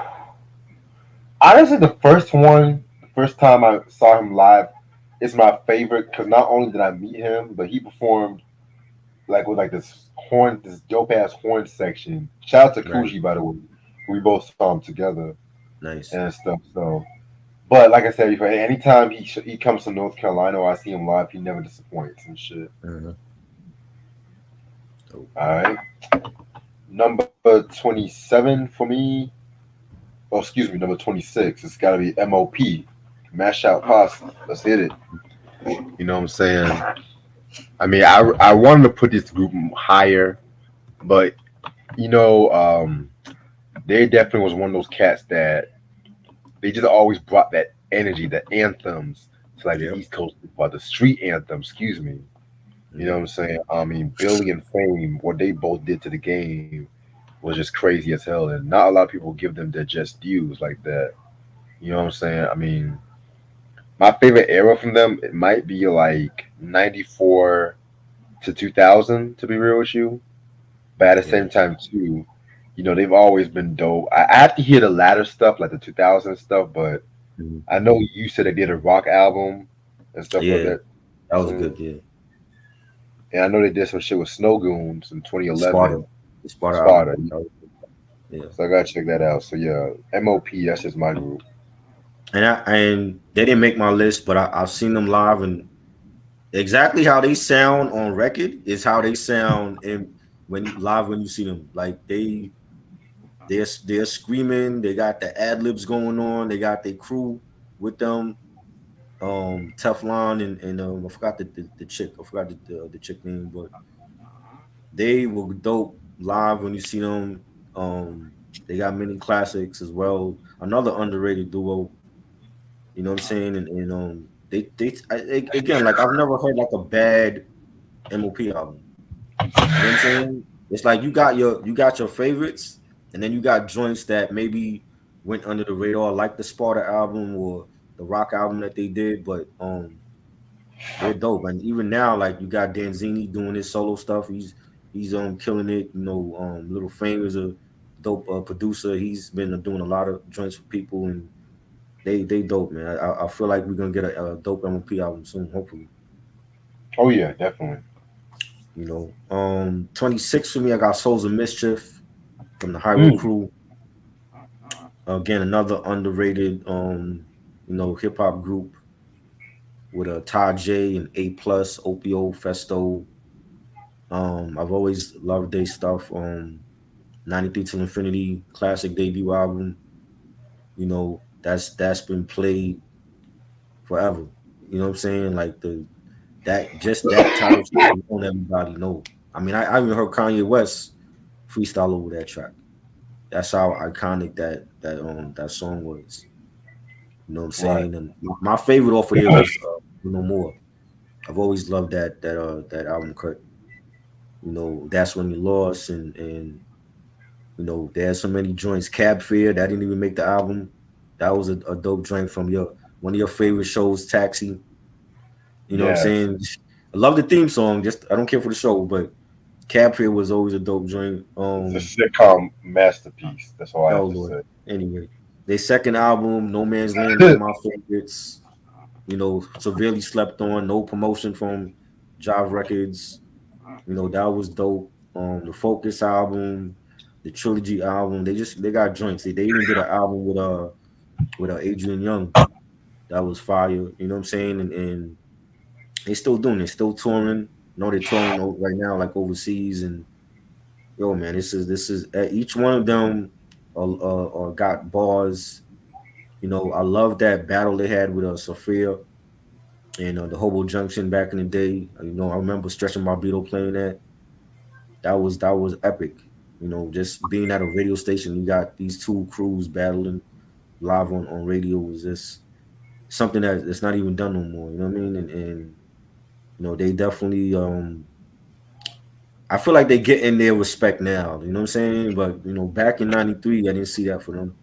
honestly, the first one, the first time I saw him live, is my favorite because not only did I meet him, but he performed like with like this dope ass horn section. Shout out to Right. Coogee, by the way. We both saw him together Nice. and stuff. So, but like I said before, anytime he comes to North Carolina or I see him live, he never disappoints and shit. Uh-huh. Oh, All right, number 27 for me. Oh, excuse me, number 26. It's got to be MOP, Mash Out Posse. Let's hit it. You know what I'm saying? I mean, I wanted to put this group higher, but you know, they definitely was one of those cats that they just always brought that energy, the anthems to like the yep. East Coast, but the street anthem. Excuse me. You know what Mhm. I'm saying? I mean, Billy and Fame, what they both did to the game was just crazy as hell, and not a lot of people give them their just dues like that. You know what I'm saying? I mean, my favorite era from them it might be like '94 to 2000, to be real with you. But at the Yeah. same time, too, you know, they've always been dope. I have to hear the latter stuff, like the 2000 stuff, but Mhm. I know you said they did a rock album and stuff like Yeah, that. that was Mm. good. Yeah. And I know they did some shit with Snow Goons in Sparta. 2011. The Sparta Sparta. album. Yeah. So I gotta check that out. So yeah, MOP. That's just my group. And they didn't make my list, but I've seen them live, and exactly how they sound on record is how they sound in when you see them. Like they're screaming. They got the ad libs going on. They got their crew with them. Teflon and I forgot the chick. I forgot the chick name, but they were dope live when you see them. They got many classics as well. Another underrated duo. You know what I'm saying? And again, like I've never heard like a bad MOP album. You know what I'm saying? It's like you got your favorites, and then you got joints that maybe went under the radar, like the Sparta album or the rock album that they did, but they're dope. And even now, like you got Danzini doing his solo stuff. He's killing it. You know, Little Fame is a dope producer. He's been doing a lot of joints for people, and they dope, man. I feel like we're gonna get a dope MOP album soon, hopefully. Oh yeah, definitely. You know, 26 for me. I got Souls of Mischief from the Hyrule Mm. Crew. Again, another underrated, hip hop group with a Ty J and A Plus, Opio, Festo. I've always loved their stuff. 93 Till Infinity, classic debut album. You know, that's been played forever. You know what I'm saying? Like that title don't everybody know. I mean, I even heard Kanye West freestyle over that track. That's how iconic that song was. You know what I'm Right. saying? And my favorite off of there was No More. I've always loved that album cut. You know, that's when you lost, and there's so many joints. Cab Fear that didn't even make the album. That was a dope joint from your one of your favorite shows, Taxi. You know what I'm Yes. saying? I love the theme song. Just I don't care for the show, but Cab Fear was always a dope joint. It's a sitcom masterpiece. That's all I Oh have to Lord. say. Anyway, their second album, No Man's Land, one of my favorites. You know, severely slept on. No promotion from Jive Records. You know, that was dope. The Focus album, the Trilogy album. They got joints. They even did an album with Adrian Young. That was fire. You know what I'm saying? And they still doing it. Still touring. You know, they're touring right now, like overseas. And yo, man, this is each one of them got bars. You know, I love that battle they had with Sophia and the Hobo Junction back in the day. You know, I remember Stretching Barbito playing that. That was epic. You know, just being at a radio station, you got these two crews battling live on radio was just something that's not even done no more. You know what I mean? And they definitely I feel like they get in their respect now. You know what I'm saying? But back in '93, I didn't see that for them.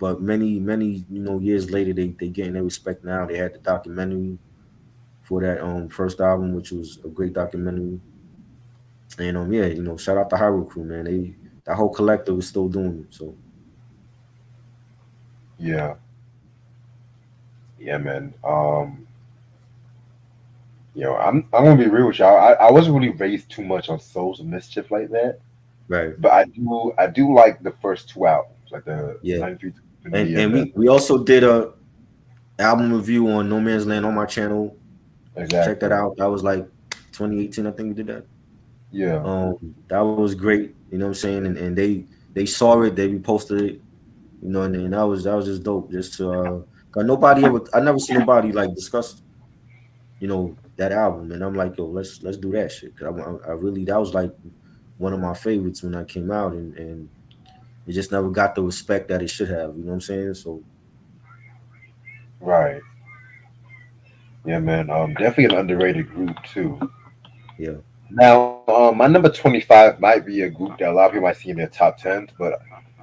But many years later, they getting their respect now. They had the documentary for that first album, which was a great documentary. And yeah, shout out to Hyrule Crew, man. That whole collective is still doing it. So Yeah. Yeah, man. I'm gonna be real with y'all. I wasn't really raised too much on Souls of Mischief like that, right, but I do like the first two albums, like the yeah. 93 And and and the we also did a album review on No Man's Land on my channel. Check that exactly. out. That was like 2018, I think we did that. Yeah. That was great. You know what I'm saying? And they saw it, they reposted it. And that was just dope. Just to 'cause I never see nobody like discuss that album, and I'm like, yo, let's do that shit. 'Cause I really that was like one of my favorites when I came out, and it just never got the respect that it should have. You know what I'm saying? So Right. Yeah, man. Definitely an underrated group too. yeah, Now, my number 25 might be a group that a lot of people might see in their top tens, but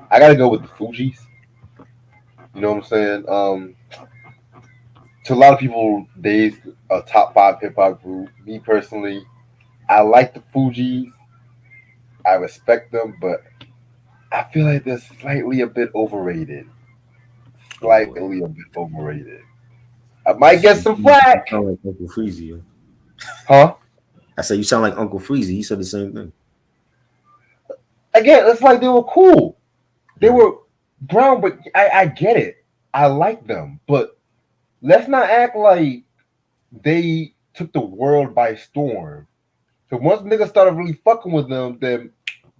I gotta go with the Fugees. You know what I'm saying? To a lot of people, they a top five hip hop group. Me personally, I like the Fugees. I respect them, but I feel like they're slightly a bit overrated. oh boy. Slightly a bit overrated. I might get some You flack, sound like Uncle Freezy. Yo. huh? I said you sound like Uncle Freezy. He said the same thing. again, it's like they were cool. They were brown, but I get it. I like them, but let's not act like they took the world by storm. So once niggas started really fucking with them, then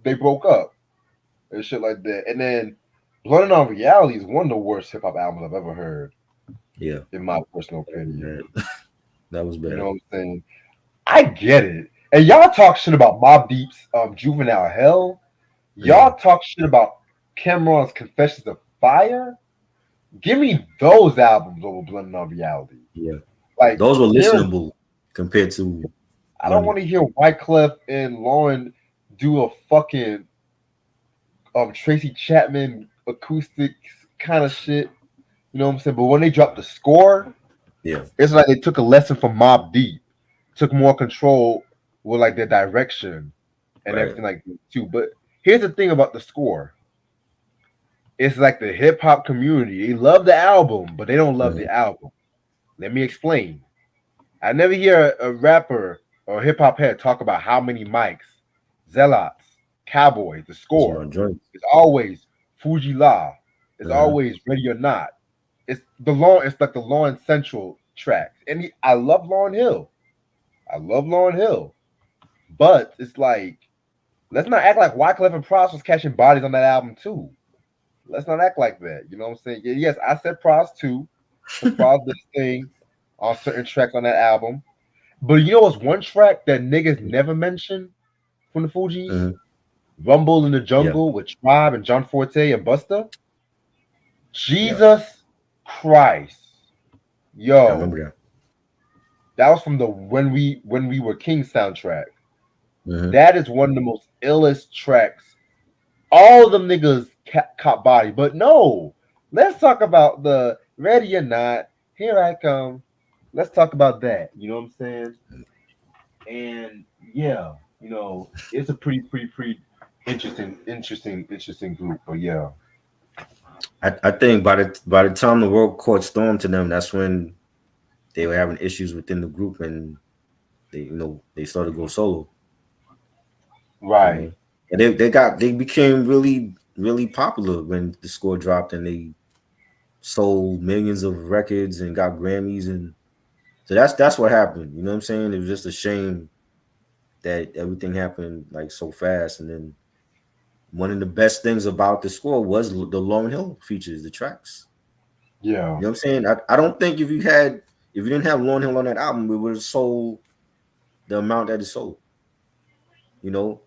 they broke up and shit like that. And then Blunted on Reality is one of the worst hip hop albums I've ever heard. Yeah, in my personal opinion. that was bad. You know what I'm saying? I get it. And y'all talk shit about Mobb Deep's Juvenile Hell. Y'all talk shit about Cameron's Confessions of Fire. Give me those albums over Blending on Reality. Yeah. Like those were listenable compared to. I don't want to hear Wyclef and Lauren do a fucking Tracy Chapman acoustics kind of shit. You know what I'm saying? But when they dropped the score, it's like they took a lesson from Mobb Deep, took more control with like their direction and everything like that too. But here's the thing about the score. It's like the hip hop community. They love the album, but they don't love the album. Let me explain. I never hear a rapper or hip hop head talk about how many mics, Zealots, Cowboys, the score. It's always Fuji La. It's always Ready or Not. It's like the Lauryn Central tracks. And I love Lauryn Hill. But it's like, let's not act like Wyclef and Pras was catching bodies on that album too. Let's not act like that. You know what I'm saying? Yes, I said Pras too. Pras did his thing on certain tracks on that album. But you know what's one track that niggas never mentioned from the Fugees? Rumble in the Jungle with Tribe and John Forte and Busta. Jesus Christ. Yo. I remember that. That was from the When We Were King soundtrack. That is one of the most illest tracks. All of them niggas caught body. But no. Let's talk about the Ready or Not. Here I come. Let's talk about that. You know what I'm saying? And yeah, you know, it's a pretty interesting group. But yeah. I think by the time the world caught storm to them, that's when they were having issues within the group and they started to go solo. Right. And they became really, really popular when the score dropped and they sold millions of records and got Grammys, and so that's what happened. You know what I'm saying? It was just a shame that everything happened like so fast. And then one of the best things about the score was the Lauryn Hill features, the tracks. Yeah. You know what I'm saying? I don't think if you didn't have Lauryn Hill on that album, it would have sold the amount that it sold. You know,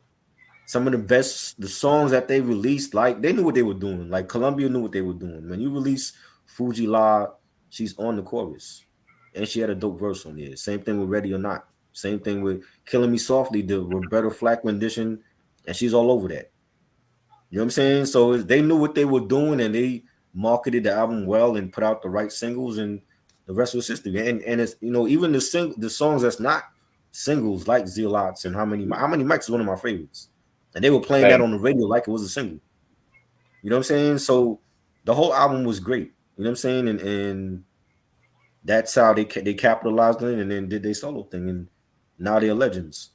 some of the songs that they released, like they knew what they were doing. Like Columbia knew what they were doing. When you release Fuji La, she's on the chorus, and she had a dope verse on there. Same thing with Ready or Not. Same thing with Killing Me Softly, the Roberta Flack rendition, and she's all over that. You know what I'm saying? So they knew what they were doing, and they marketed the album well and put out the right singles, and the rest was history. And it's even the songs that's not singles like Zealots and How Many Mics is one of my favorites, and they were playing that on the radio like it was a single. You know what I'm saying? So the whole album was great. You know what I'm saying? And that's how they capitalized on it, and then did their solo thing, and now they're legends.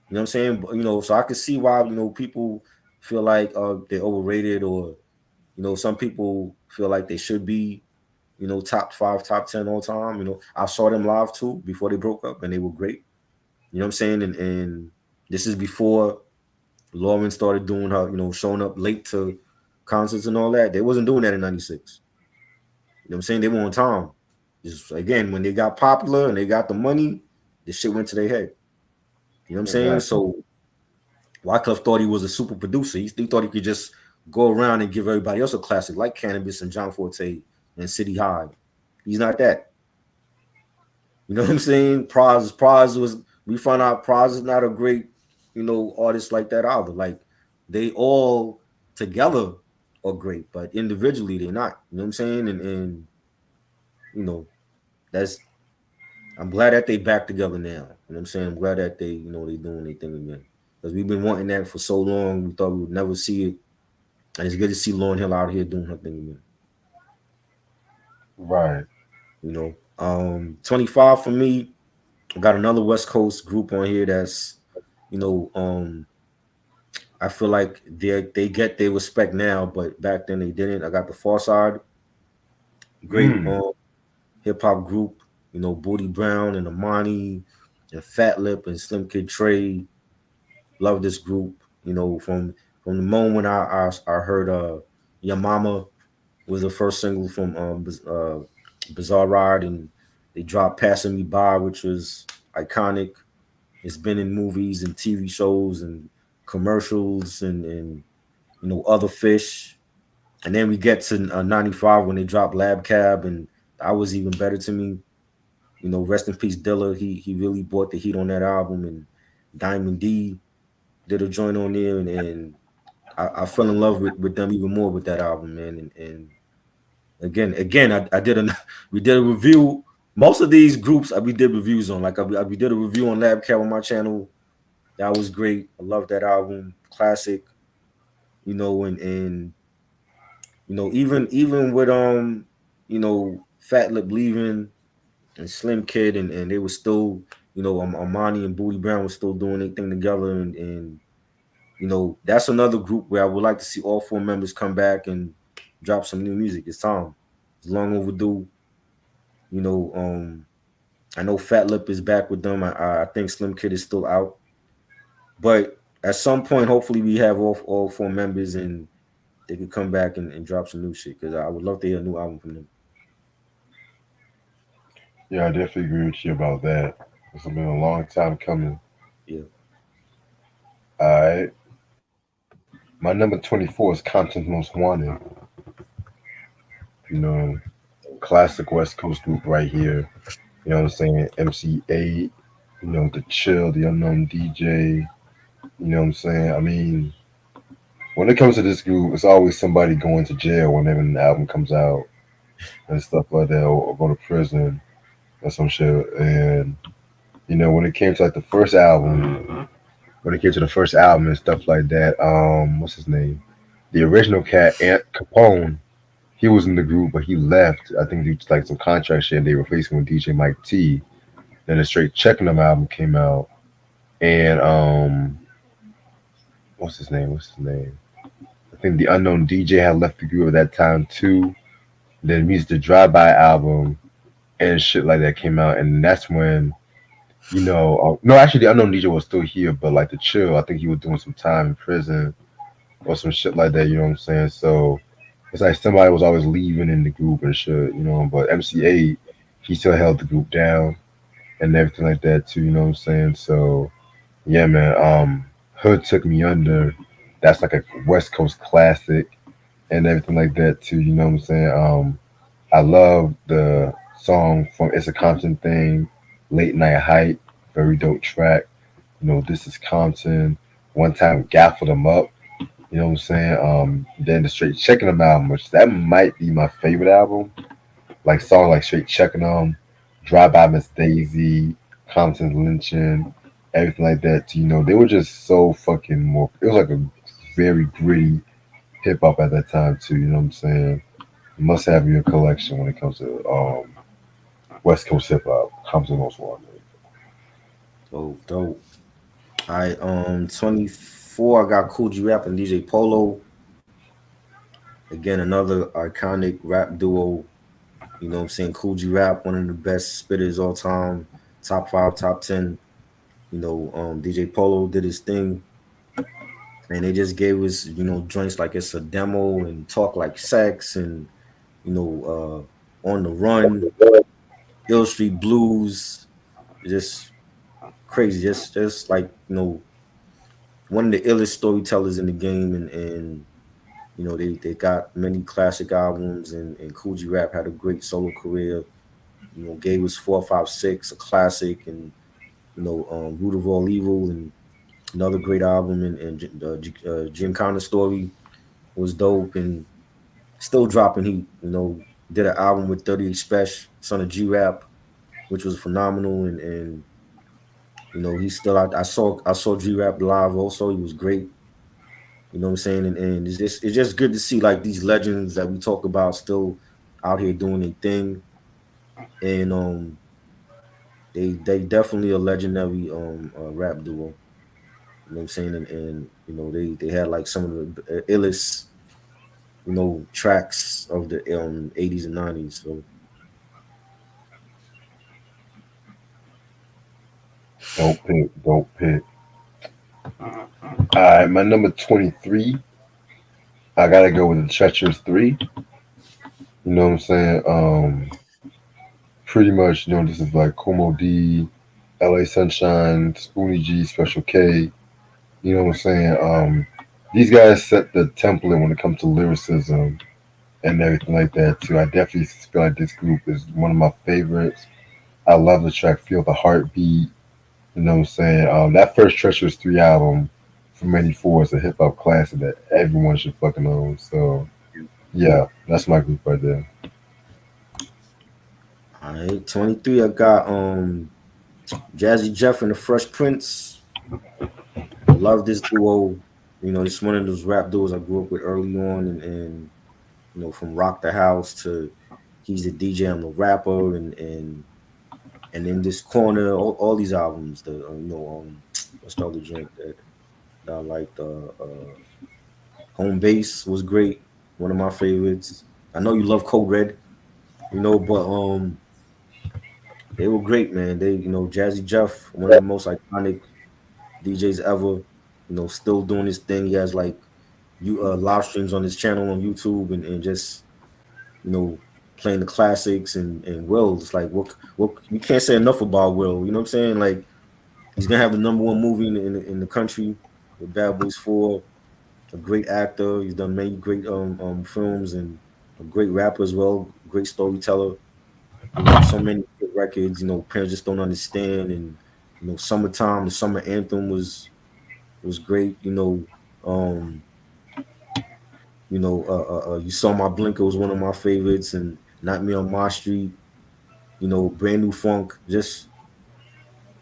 You know what I'm saying? So I could see why people feel like they're overrated, or some people feel like they should be top 5, top 10 all time. I saw them live too before they broke up, and they were great. You know what I'm saying? And this is before Lauren started doing her showing up late to concerts and all that. They wasn't doing that in '96. You know what I'm saying? They were on time. Just again, when they got popular and they got the money, this shit went to their head. You know what I'm saying? So Wyclef thought he was a super producer. He thought he could just go around and give everybody else a classic like Cannabis and John Forte and City High. He's not that. You know what I'm saying? We found out Pras is not a great, artist like that either. Like they all together are great, but individually they're not. You know what I'm saying? And I'm glad that they back together now. You know what I'm saying? I'm glad that they, they doing their thing again. Because we've been wanting that for so long. We thought we would never see it. And it's good to see Lauryn Hill out here doing her thing again. Right. 25 for me. I got another West Coast group on here that's, I feel like they get their respect now, but back then they didn't. I got the Far Side, great Mm. hip hop group. You know, Booty Brown and Amani and Fat Lip and Slim Kid Trey. Love this group. You know, from the moment I heard Your Mama was the first single from Bizarre Ride, and they dropped Passing Me By, which was iconic. It's been in movies and TV shows and commercials and other fish. And then we get to '95 when they dropped Lab Cab, and that was even better to me. You know, rest in peace, Dilla. He really brought the heat on that album, and Diamond D did a joint on there, and I fell in love with them even more with that album, man. And again, I did a we did a review. Most of these groups we did reviews on. Like we did a review on Lab Cat on my channel. That was great. I love that album, classic. You know, and even with Fat Lip leaving and Slim Kid and they were still Armani and Booty Brown was still doing their thing together and that's another group where I would like to see all four members come back and drop some new music. It's time. It's long overdue. You know, I know Fat Lip is back with them. I think Slim Kid is still out, but at some point, hopefully, we have all four members and they could come back and drop some new shit because I would love to hear a new album from them. Yeah, I definitely agree with you about that. It's been a long time coming. Yeah. All right. My number 24 is Compton's Most Wanted. You know, classic West Coast group right here. You know what I'm saying? MC8, The Chill, The Unknown DJ. You know what I'm saying? I mean, when it comes to this group, it's always somebody going to jail whenever an album comes out and stuff like that, or go to prison or some shit. And, when it came to like the first album, when it came to the first album and stuff like that, what's his name? The original cat, Ant Capone, he was in the group, but he left. I think due to like some contract shit, and they replaced him with DJ Mike T. Then the Straight Checking Them album came out, and what's his name? What's his name? I think the Unknown DJ had left the group at that time too. Then Music the Drive By album and shit like that came out, and that's when no, actually the Unknown DJ was still here, but like the Chill, I think he was doing some time in prison or some shit like that. You know what I'm saying? So it's like somebody was always leaving in the group and shit. But MC8, he still held the group down and everything like that too. You know what I'm saying? So yeah, man. Hood Took Me Under. That's like a West Coast classic and everything like that too. You know what I'm saying? I love the song from It's a Compton Thing, Late Night Hype, very dope track. This is Compton. One time gaffled them up. You know what I'm saying? Then the Straight Checking Them album, which that might be my favorite album. Like songs like Straight Checking Them, Drive By Miss Daisy, Compton Lynching, everything like that. They were just so fucking more. It was like a very gritty hip hop at that time too. You know what I'm saying? You must have your collection when it comes to West Coast hip hop. Compton Most Wanted. Dope, dope. I 24. I got Cool G Rap and DJ Polo. Again, another iconic rap duo. You know what I'm saying? Cool G Rap, one of the best spitters all time. Top 5, top 10. DJ Polo did his thing. And they just gave us, joints like It's a Demo and Talk Like Sex and, On the Run, Ill Street Blues. Just crazy. Just like, one of the illest storytellers in the game and they got many classic albums and Cool G Rap had a great solo career. Gave us 456, a classic, and Root of All Evil and another great album and Jim Connor Story was dope and still dropping heat. Did an album with 38 Special, son of G Rap, which was phenomenal and he's still out. I saw G Rap live also. He was great. You know what I'm saying? And it's just good to see like these legends that we talk about still out here doing their thing. And they definitely a legendary rap duo. You know what I'm saying? And you know, they had like some of the illest, you know, tracks of the 80s and 90s. So Dope pick, dope pick. All right, my number 23. I gotta go with the Treacherous Three. You know what I'm saying? Pretty much, this is like Kumo D, LA Sunshine, Spoonie G, Special K. You know what I'm saying? These guys set the template when it comes to lyricism and everything like that too. I definitely feel like this group is one of my favorites. I love the track "Feel the Heartbeat." You know what I'm saying? That first Treacherous Three album from '84 is a hip hop classic that everyone should fucking own. So yeah, that's my group right there. all right, 23. I got Jazzy Jeff and the Fresh Prince. Love this duo. You know, it's one of those rap duos I grew up with early on, and you know, from Rock the House to he's the DJ, I'm the rapper, and in this corner, all these albums, the what's the other joint that I liked? Home Base was great, one of my favorites. I know you love Code Red, you know, but they were great, man. They, you know, Jazzy Jeff, one of the most iconic DJs ever. You know, still doing his thing. He has like you live streams on his channel on YouTube, and just you know playing the classics and Will. It's like what you can't say enough about Will. You know what I'm saying? Like he's gonna have the number one movie in the country with Bad Boys 4. A great actor. He's done many great films and a great rapper as well. Great storyteller. You know, so many good records. You know, parents just don't understand. And you know, summertime. The summer anthem was great. Um, you saw my blinker was one of my favorites, and not me on my street. You know, brand new funk. Just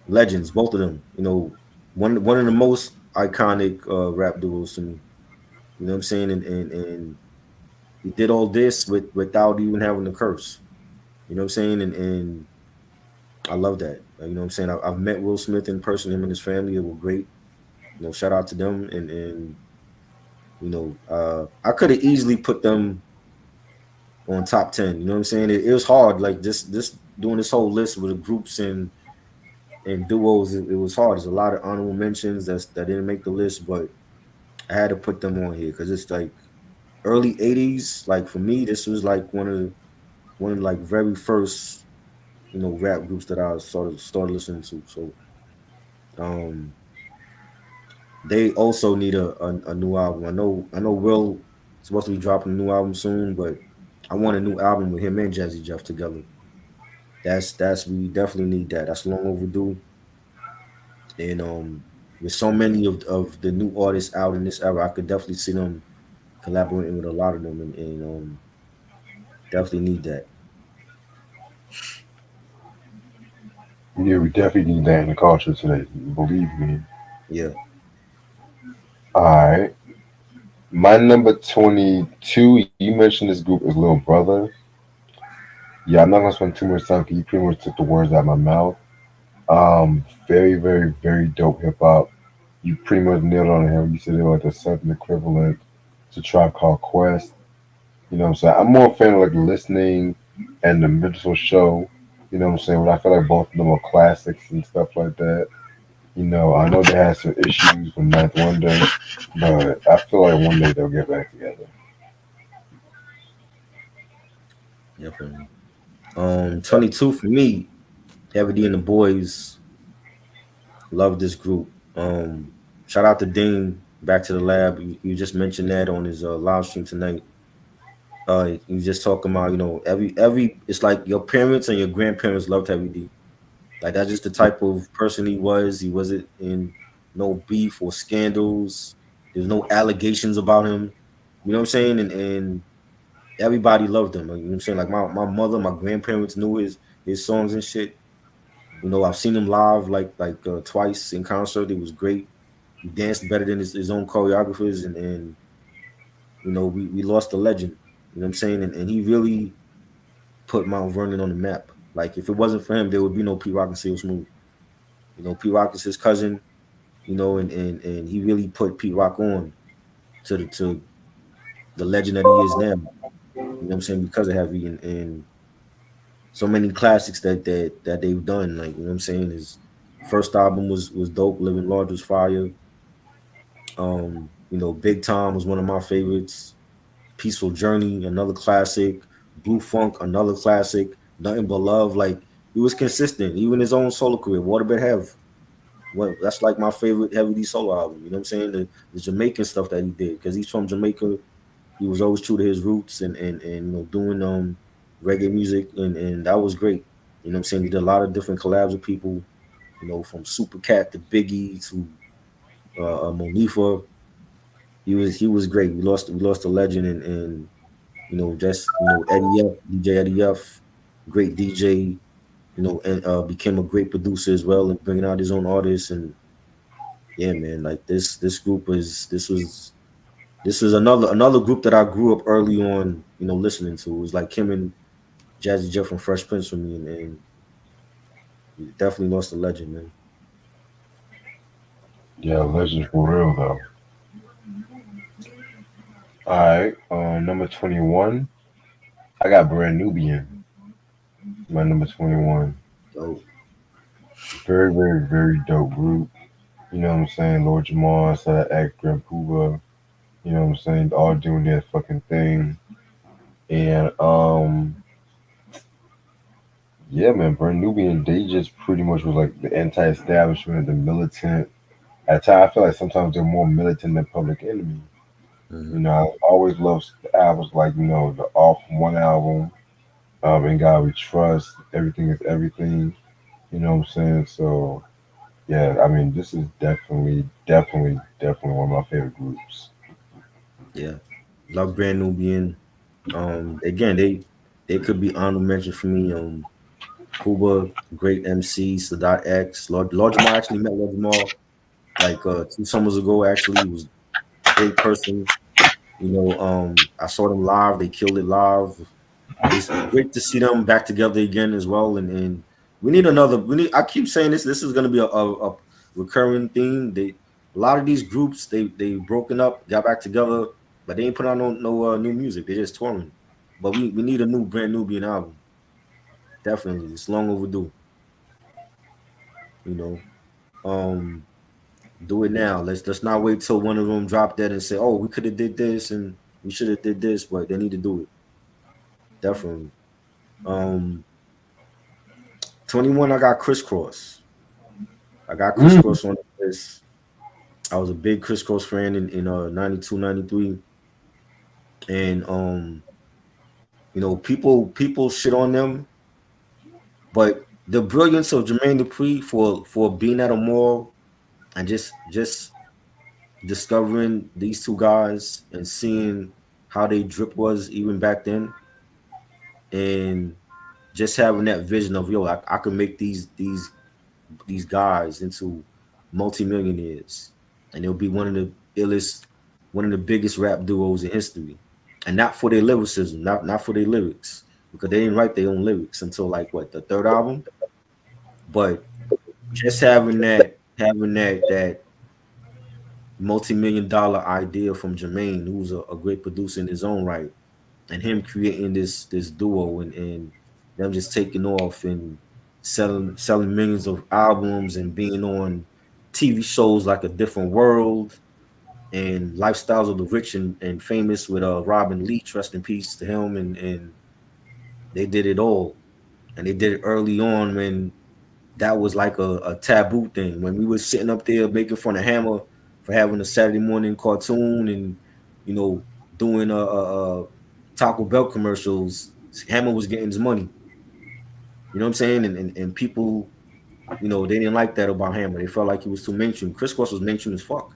legends, both of them. You know, one of the most iconic rap duos to me. You know what I'm saying? And he did all this without even having to curse. You know what I'm saying? And I love that. You know what I'm saying? I've met Will Smith in person. Him and his family, they were great. You know, shout out to them. And you know, I could have easily put them on top 10. You know what I'm saying? It was hard. Like this doing this whole list with the groups and duos. It was hard. There's a lot of honorable mentions that didn't make the list, but I had to put them on here because it's like early '80s. Like for me, this was like one of the, like very first rap groups that I sort of started listening to. So um they also need a new album. I know Will is supposed to be dropping a new album soon, but I want a new album with him and Jazzy Jeff together. That's we definitely need that. That's long overdue. And with so many of the new artists out in this era, I could definitely see them collaborating with a lot of them, and definitely need that. Yeah, we definitely need that in the culture today. Believe me. Yeah. All right. My number 22, you mentioned this group is Little Brother. Yeah, I'm not gonna spend too much time because you pretty much took the words out of my mouth. Very, very, very dope hip hop. You pretty much nailed it on the head. You said they were like the southern equivalent to Tribe Called Quest. You know what I'm saying? I'm more a fan of like listening and the Minstrel Show. You know what I'm saying? But I feel like both of them are classics and stuff like that. I know they had some issues with Ninth Wonder, but I feel like one day they'll get back together. Definitely. 22 for me, Heavy D and the Boys. Love this group. Shout out to Dean, Back to the Lab. You just mentioned that on his live stream tonight. You just talking about, every it's like your parents and your grandparents loved Heavy D. Like that's just the type of person he was. He wasn't in no beef or scandals. There's no allegations about him. You know what I'm saying? And everybody loved him. Like, you know what I'm saying? Like my mother, my grandparents knew his songs and shit. You know, I've seen him live like twice in concert. It was great. He danced better than his own choreographers, and we lost a legend. You know what I'm saying? And he really put Mount Vernon on the map. Like if it wasn't for him, there would be no P Rock and Seal Smooth. You know, P Rock is his cousin. and he really put Pete Rock on to the legend that he is now. You know what I'm saying? Because of Heavy and so many classics that they've done. Like, you know what I'm saying? His first album was dope. Living Large was fire. Big Time was one of my favorites. Peaceful Journey, another classic. Blue Funk, another classic. Nothing But Love. Like, he was consistent, even his own solo career. Waterbed Heaven. Well, that's like my favorite Heavy D solo album. You know what I'm saying? The Jamaican stuff that he did, because he's from Jamaica. He was always true to his roots and doing reggae music, and that was great. You know what I'm saying? He did a lot of different collabs with people, from Super Cat to Biggie to Monifa. He was great. We lost a legend, and just Eddie F, DJ Eddie F, great DJ. And became a great producer as well, and bringing out his own artists. And yeah, man, like this group this is another group that I grew up early on, listening to. It was like him and Jazzy Jeff from Fresh Prince for me, and he definitely lost a legend, man. Yeah, legends for real though. All right, number 21. I got Brand Nubian. My number 21. So Very, very, very dope group. You know what I'm saying? Lord Jamar, Sada X, Grand Puba. You know what I'm saying? All doing their fucking thing. And yeah, man, Brand Nubian, they just pretty much was like the anti-establishment, the militant. At times, I feel like sometimes they're more militant than Public Enemy. You mhm. know, I always loved the albums like the Off One album, In God We Trust, Everything Is Everything. You know what I'm saying? So yeah, I mean, this is definitely, definitely, definitely one of my favorite groups. Yeah, love Brand Nubian. Again, they could be honorable mention for me. Cuba, great MC, Sadat X, Lord Jamar. Actually met Lord Jamar like 2 summers ago. Actually, he was a great person. I saw them live. They killed it live. It's great to see them back together again as well. And we need another. We need. I keep saying this. This is going to be a recurring theme. A lot of these groups they broken up, got back together, but they ain't put out no new music. They just touring. But we need a new Brand Nubian album. Definitely, it's long overdue. You know, um, do it now. Let's not wait till one of them drop that and say, oh, we could have did this and we should have did this, but they need to do it. Definitely. Um, 21, I got Crisscross. I got Mm. Crisscross on the list. I was a big Crisscross fan in 92, 93. And people shit on them, but the brilliance of Jermaine Dupri for being at a mall and just discovering these two guys and seeing how they drip was even back then, and just having that vision of, yo, I could make these guys into multimillionaires, and they'll be one of the biggest rap duos in history, and not for their lyricism, not for their lyrics, because they didn't write their own lyrics until like what, the third album, but just having that multi-million dollar idea from Jermaine, who's a great producer in his own right, and him creating this duo, and them just taking off and selling millions of albums and being on TV shows like A Different World and Lifestyles of the Rich and Famous with Robin Leach, rest in peace to him, and they did it all, and they did it early on when that was like a taboo thing, when we were sitting up there making fun of Hammer for having a Saturday morning cartoon and you know doing Taco Bell commercials. Hammer was getting his money. You know what I'm saying? And people, they didn't like that about Hammer. They felt like he was too mainstream. Chris Cross was mainstream as fuck,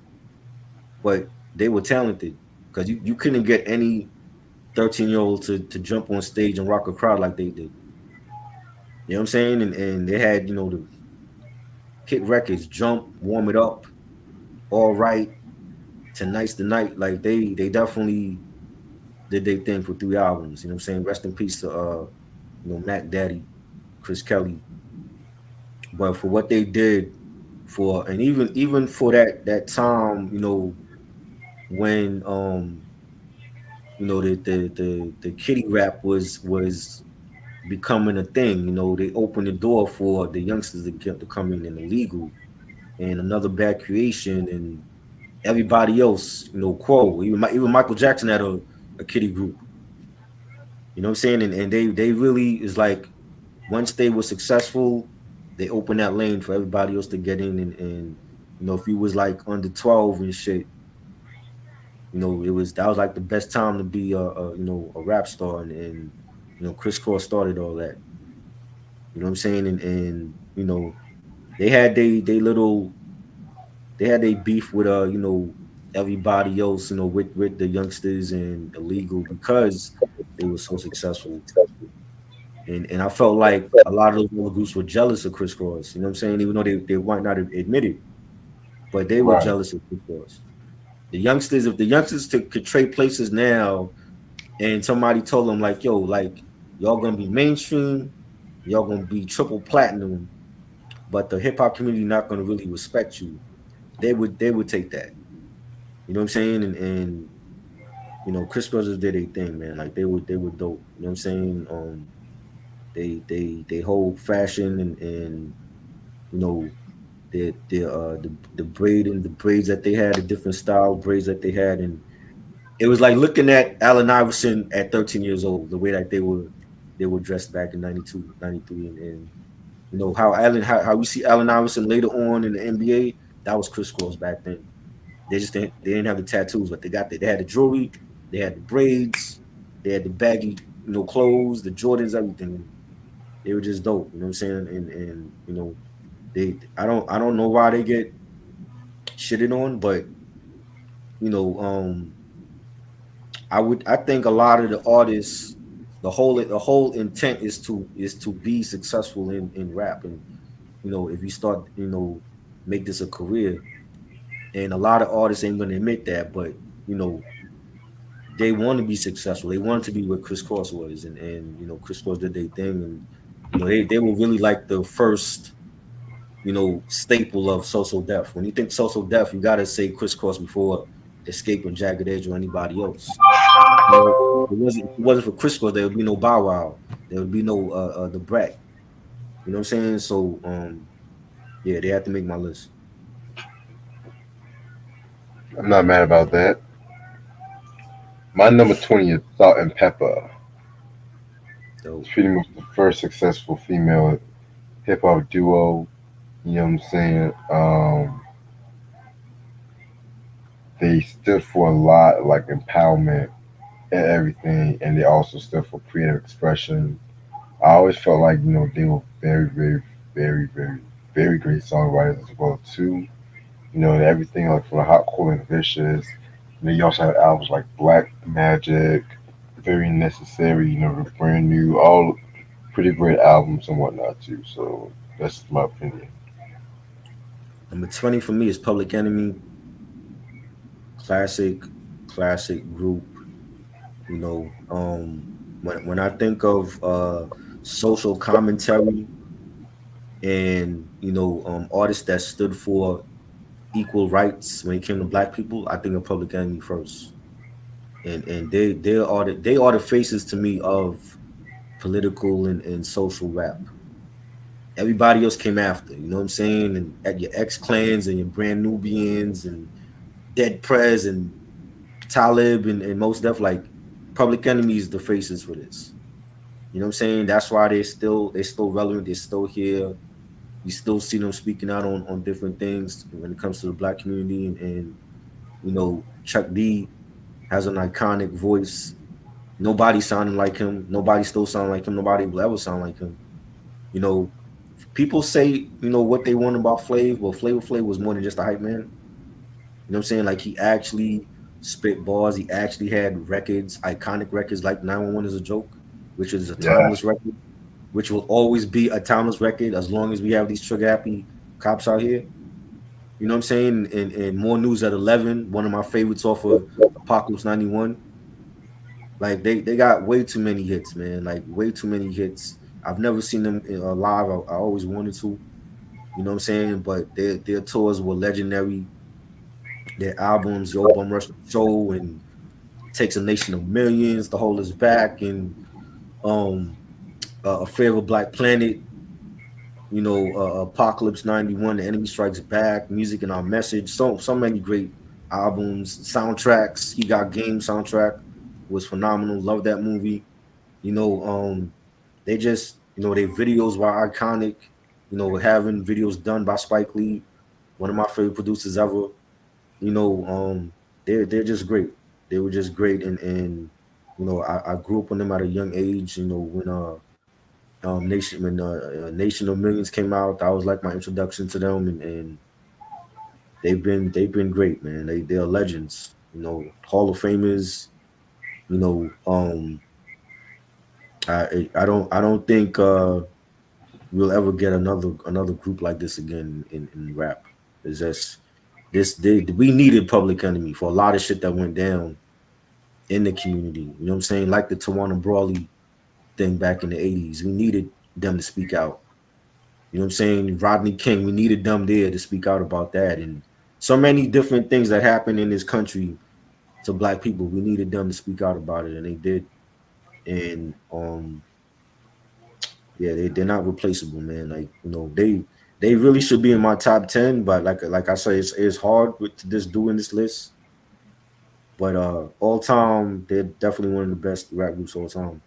but they were talented because you couldn't get any 13-year-old to jump on stage and rock a crowd like they did. You know what I'm saying? And they had, the hit records, Jump, Warm It Up, All Right, Tonight's the Night. Like they definitely did their thing for 3 albums. You know what I'm saying? Rest in peace to Mac Daddy, Chris Kelly. But for what they did, for, and even for that time, when the kitty rap was becoming a thing. They opened the door for the youngsters to come in illegal, and another bad creation, and everybody else, Quo, even Michael Jackson had a kitty group. You know what I'm saying? And they really is like, once they were successful, they opened that lane for everybody else to get in, and if you was like under 12 and shit, that was like the best time to be a rap star, and Chris Cross started all that. You know what I'm saying? And they had they had their beef with everybody else, with the youngsters and illegal, because they were so successful. And I felt like a lot of those other groups were jealous of Chris Cross. You know what I'm saying? Even though they might not admit it, but they were Right. jealous of Chris Cross. The youngsters, if the youngsters could trade places now, and somebody told them like, yo, like, y'all gonna be mainstream, y'all gonna be triple platinum, but the hip hop community not gonna really respect you, they would take that. You know what I'm saying? And Chris Brothers did a thing, man. Like they were dope. You know what I'm saying? They hold fashion, and you know the braid and the braids that they had, the different style braids that they had, and it was like looking at Allen Iverson at 13 years old, the way that they were dressed back in 92, 93, and how we see Allen Iverson later on in the NBA, that was Chris Cross back then. They didn't have the tattoos, but they had the jewelry, they had the braids, they had the baggy clothes, the Jordans, everything. They were just dope. You know what I'm saying? And I don't know why they get shitted on, but you know um I think a lot of the artists, the whole intent is to be successful in rap, and if you start make this a career, and a lot of artists ain't gonna admit that, but you know they want to be successful. They want to be what Chris Cross was, and Chris Cross did their thing, and they were really like the first staple of social death. When you think social death, you gotta say Chris Cross before Escape or Jagged Edge or anybody else. If it wasn't for Chris Cross, there would be no Bow Wow. There would be no the Brat. You know what I'm saying? So yeah, they have to make my list. I'm not mad about that. My number 20 is Salt and Pepper. So It's pretty much the first successful female hip hop duo. You know what I'm saying? They stood for a lot, like empowerment and everything, and they also stood for creative expression. I always felt like they were very, very, very, very, very great songwriters as well too. And everything like from the Hot, Cool, and Vicious. And then you also had albums like Black Magic, Very Necessary. Brand new, all pretty great albums and whatnot too. So that's my opinion. number 20 for me is Public Enemy. Classic, classic group. When I think of social commentary, and artists that stood for equal rights when it came to black people, I think of Public Enemy first. And they are the faces to me of political and social rap. Everybody else came after, you know what I'm saying? And at your X Clans and your Brand Nubians and Dead Prez and Talib and most Def, like Public Enemy is the faces for this. You know what I'm saying? That's why they're still relevant, they're still here. You still see them speaking out on different things when it comes to the black community, and Chuck D has an iconic voice. Nobody sounding like him. Nobody still sound like him. Nobody will ever sound like him. You know, People say what they want about Flav, but Flavor Flav was more than just a hype man. You know what I'm saying? Like he actually spit bars. He actually had records, iconic records like 911 is a joke, which is a Yeah. timeless record, which will always be a timeless record as long as we have these trigger happy cops out here. You know what I'm saying? And more news at 11. One of my favorites off of Apocalypse 91. Like they got way too many hits, man. Like way too many hits. I've never seen them live. I always wanted to. You know what I'm saying? But their tours were legendary. Their albums, Yo Bum Rush the Show and Takes a Nation of Millions, The Hold Us Back, and um A Fair Black Planet, Apocalypse 91, The Enemy Strikes Back, Music and Our Message. So many great albums, soundtracks. He Got Game soundtrack was phenomenal. Love that movie. You know, they just, their videos were iconic. Having videos done by Spike Lee, one of my favorite producers ever. You know, they're just great. They were just great, and I grew up on them at a young age. When Nation of Millions came out, that was like my introduction to them, and they've been great, man. They're legends. Hall of Famers. You know, I don't think we'll ever get another group like this again in rap. It's just we needed Public Enemy for a lot of shit that went down in the community. You know what I'm saying? Like the Tawana Brawley thing back in the 80s. We needed them to speak out. You know what I'm saying? Rodney King, we needed them there to speak out about that. And so many different things that happened in this country to black people. We needed them to speak out about it, and they did. And yeah, they're not replaceable, man. Like, they really should be in my top 10, but like I say, it's hard with just doing this list. But all time, they're definitely one of the best rap groups all time.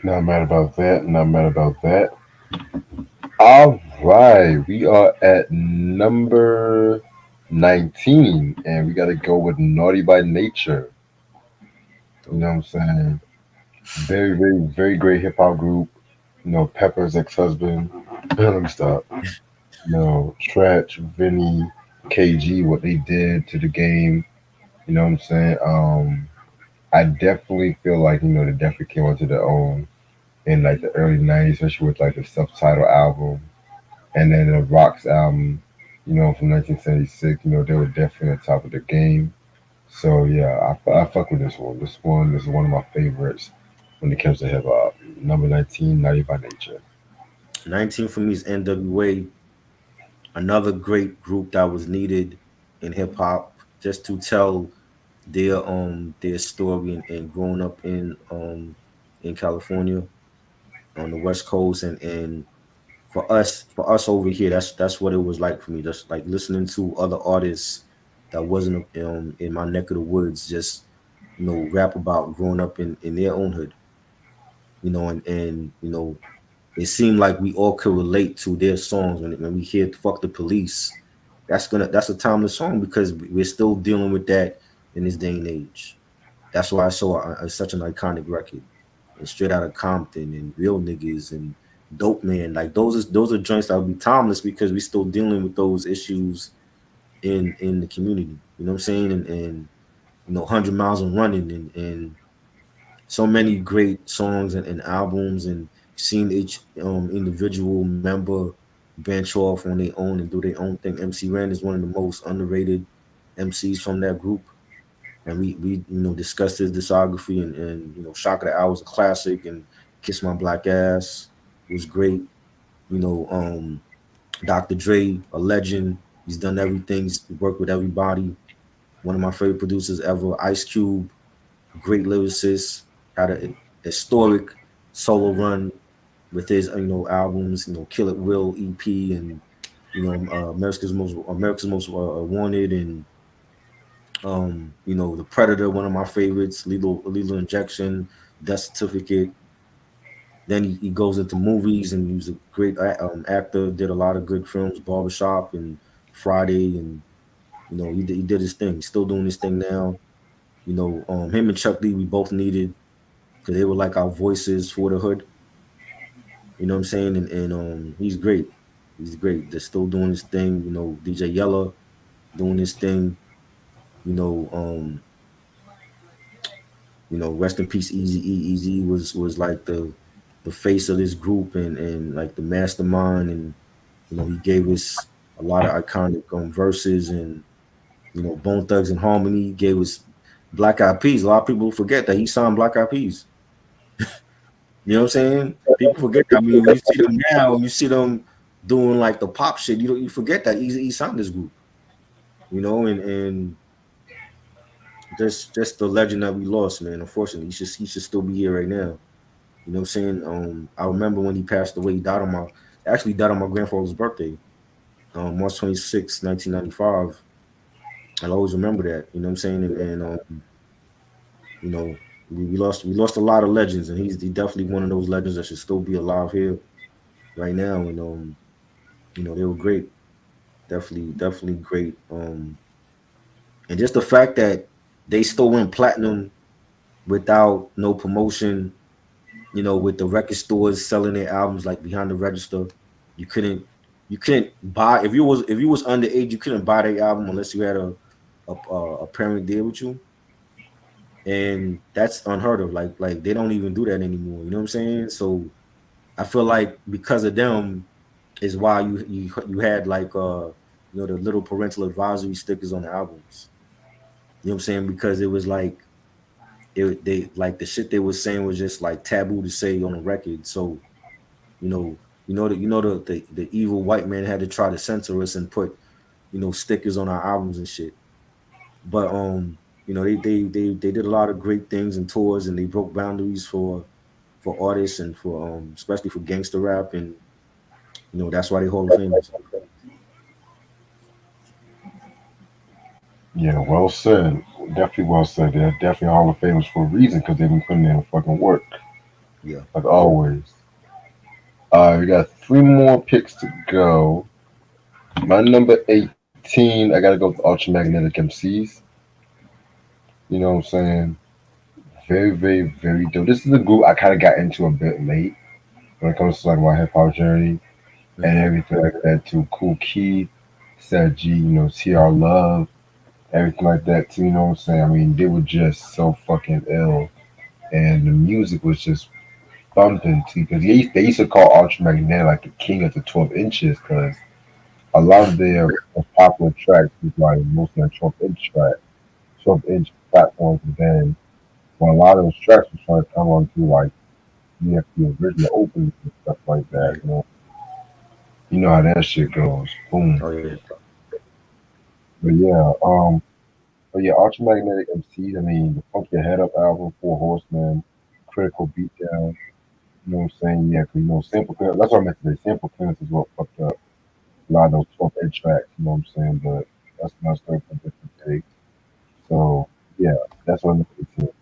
Not mad about that. Not mad about that. All right, we are at number 19, and we got to go with Naughty by Nature. You know what I'm saying? Very, very, very great hip hop group. Pepper's ex husband. Let me stop. Stretch, Vinny, KG, what they did to the game. You know what I'm saying? I definitely feel like, they definitely came onto their own in like the early 90s, especially with like the subtitle album and then the Rocks album, from 1976. They were definitely on top of the game. So yeah, I fuck with this one. This one is one of my favorites when it comes to hip hop. Number 19, Naughty by Nature. 19 for me is NWA, another great group that was needed in hip hop just to tell their story and growing up in California on the West Coast, and for us over here, that's what it was like for me. Just like listening to other artists that wasn't in my neck of the woods, just rap about growing up in their own hood, and it seemed like we all could relate to their songs when we hear "Fuck the Police." That's a timeless song because we're still dealing with that in this day and age. That's why I saw such an iconic record. And Straight Out of Compton and Real Niggas and Dope Man, like those are joints that will be timeless because we're still dealing with those issues in the community. You know what I'm saying? And 100 Miles and Running and so many great songs and albums, and seeing each individual member branch off on their own and do their own thing. MC Ren is one of the most underrated MCs from that group, and we discussed his discography, and Shock of the Hour was a classic, and Kiss My Black Ass was great. You know, Dr. Dre, a legend. He's done everything. He's worked with everybody. One of my favorite producers ever. Ice Cube, great lyricist. Had a historic solo run with his albums. Kill It Will EP, and America's Most Wanted, and The Predator, one of my favorites. Lethal Injection, Death Certificate. Then he goes into movies, and he was a great actor. Did a lot of good films, Barbershop and Friday, and he did his thing. He's still doing his thing now. Him and Chuck D, we both needed because they were like our voices for the hood. You know what I'm saying? And he's great. He's great. They're still doing his thing. DJ Yella doing his thing. You know, um, rest in peace, Easy E. Easy was like the face of this group, and like the mastermind, and he gave us a lot of iconic verses, and Bone Thugs and Harmony gave us Black Eyed Peas. A lot of people forget that he signed Black Eyed Peas. You know what I'm saying? People forget that. I mean, when you see them now, you see them doing like the pop shit. You forget that Easy E signed this group. You know, and just the legend that we lost, man. Unfortunately, he should still be here right now. You know what I'm saying? I remember when he passed away. He died on my grandfather's birthday, March 26, 1995. I'll always remember that. You know what I'm saying? And you know, we lost a lot of legends, and he definitely one of those legends that should still be alive here right now. And they were great, definitely great. And just the fact that they still went platinum without no promotion, with the record stores selling their albums like behind the register. You couldn't you couldn't buy if you was underage, you couldn't buy their album unless you had a parent there with you. And that's unheard of. Like they don't even do that anymore. You know what I'm saying? So I feel like because of them is why you had like the little parental advisory stickers on the albums. You know what I'm saying? Because it was like they like the shit they was saying was just like taboo to say on the record. So the evil white man had to try to censor us and put stickers on our albums and shit. But they did a lot of great things and tours, and they broke boundaries for artists and for especially for gangster rap, and that's why they Hall of Famers. Yeah, well said. Definitely well said. They're definitely Hall of Famers for a reason because they've been putting in the fucking work, Yeah. like always. We got three more picks to go. My number 18, I gotta go with Ultramagnetic MCs. You know what I'm saying? Very, very, very dope. This is a group I kind of got into a bit late when it comes to like my hip hop journey and Hmm. everything like that too. Cool Key, Sad G, TR Love, everything like that too. You know what I'm saying? I mean, they were just so fucking ill, and the music was just bumping too. Because they used to call Ultramagnetic like the king of the 12 inches because a lot of their most popular tracks was like mostly on 12-inch tracks, 12-inch platforms, and then when a lot of those tracks were trying to come onto like the original openings and stuff like that. Right. You know how that shit goes. Boom. Oh yeah. But yeah, Ultramagnetic MCs. I mean, the Funk Your Head Up album, Four Horsemen, Critical Beatdown. You know what I'm saying? Yeah, 'cause sample clearance. That's what I meant to say. Sample clearance is what fucked up a lot of those 12-inch tracks. You know what I'm saying? But that's not story for a different day. So yeah, that's what I'm saying.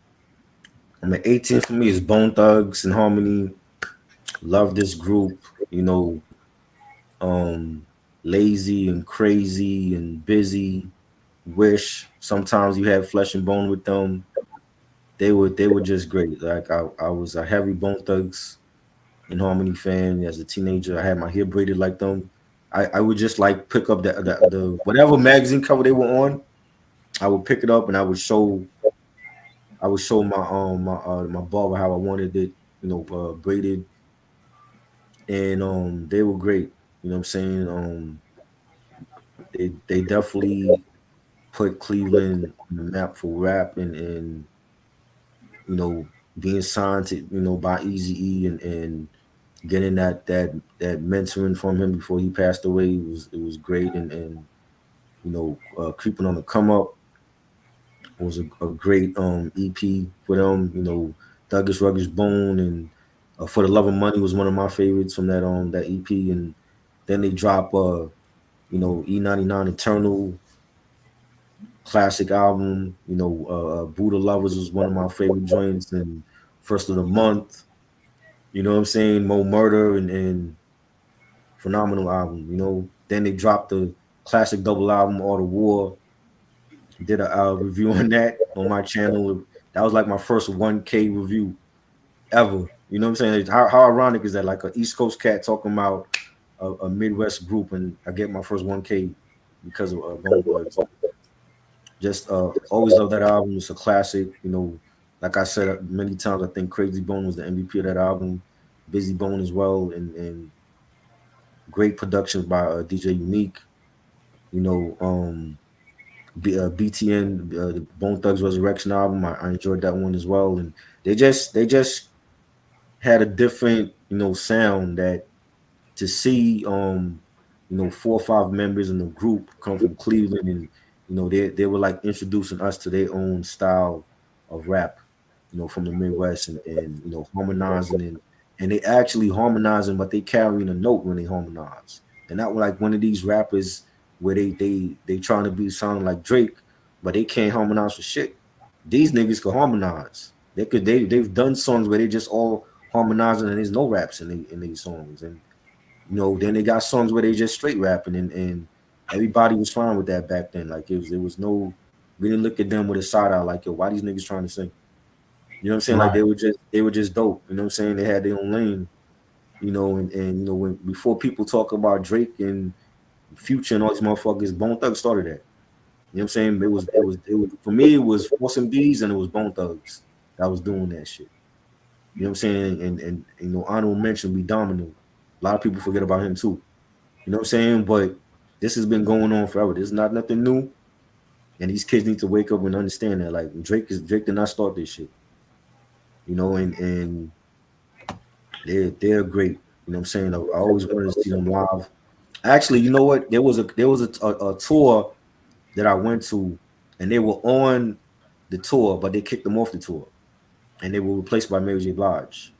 I mean, 18 for me is Bone Thugs and Harmony. Love this group. Um, Lazy and Crazy and Busy. Wish. Sometimes you had Flesh and Bone with them. They were just great. Like I was a heavy Bone Thugs and Harmony fan as a teenager. I had my hair braided like them. I would just like pick up the whatever magazine cover they were on. I would pick it up and I would show my barber how I wanted it, braided, and they were great. You know what I'm saying? They definitely put Cleveland on the map for rap, and you know being signed to by Easy E, and getting that mentoring from him before he passed away was great, and creeping on the come up was a great EP for them. Douglas Ruggers Bone and For the Love of Money was one of my favorites from that EP, and then they drop E99 Eternal classic album. Buddha Lovers was one of my favorite joints, and First of the Month. You know what I'm saying? Mo Murder and phenomenal album. Then they dropped the classic double album All the War. Did a review on that on my channel. That was like my first 1K review ever. You know what I'm saying? How ironic is that? Like an East Coast cat talking about a Midwest group, and I get my first 1K because of Bone Thugs. Just always love that album. It's a classic. Like I said many times, I think Crazy Bone was the MVP of that album. Busy Bone as well, and great productions by DJ Unique. You know, BTN, the Bone Thugs Resurrection album. I enjoyed that one as well, and they just had a different, sound that to see, 4 or 5 members in the group come from Cleveland, and they were like introducing us to their own style of rap, from the Midwest, and harmonizing, and they actually harmonizing, but they carrying a note when they harmonize. They're not like one of these rappers where they trying to be sounding like Drake, but they can't harmonize for shit. These niggas can harmonize. They've done songs where they just all harmonizing and there's no raps in these songs. And then they got songs where they just straight rapping, and everybody was fine with that back then. Like it was no, we didn't look at them with a side eye like, yo, why these niggas trying to sing? You know what I'm saying? Like Right. they were just dope. You know what I'm saying? They had their own lane. And when before people talk about Drake and Future and all these motherfuckers, Bone Thugs started that. You know what I'm saying? It was for me. It was Force MDs and it was Bone Thugs that was doing that shit. You know what I'm saying? And honorable mention, be Domino. A lot of people forget about him too. You know what I'm saying? But this has been going on forever. This is not nothing new. And these kids need to wake up and understand that. Like Drake did not start this shit. And they're great. You know what I'm saying? I always wanted to see them live. Actually, you know what? There was a tour that I went to, and they were on the tour, but they kicked them off the tour, and they were replaced by Mary J. Blige.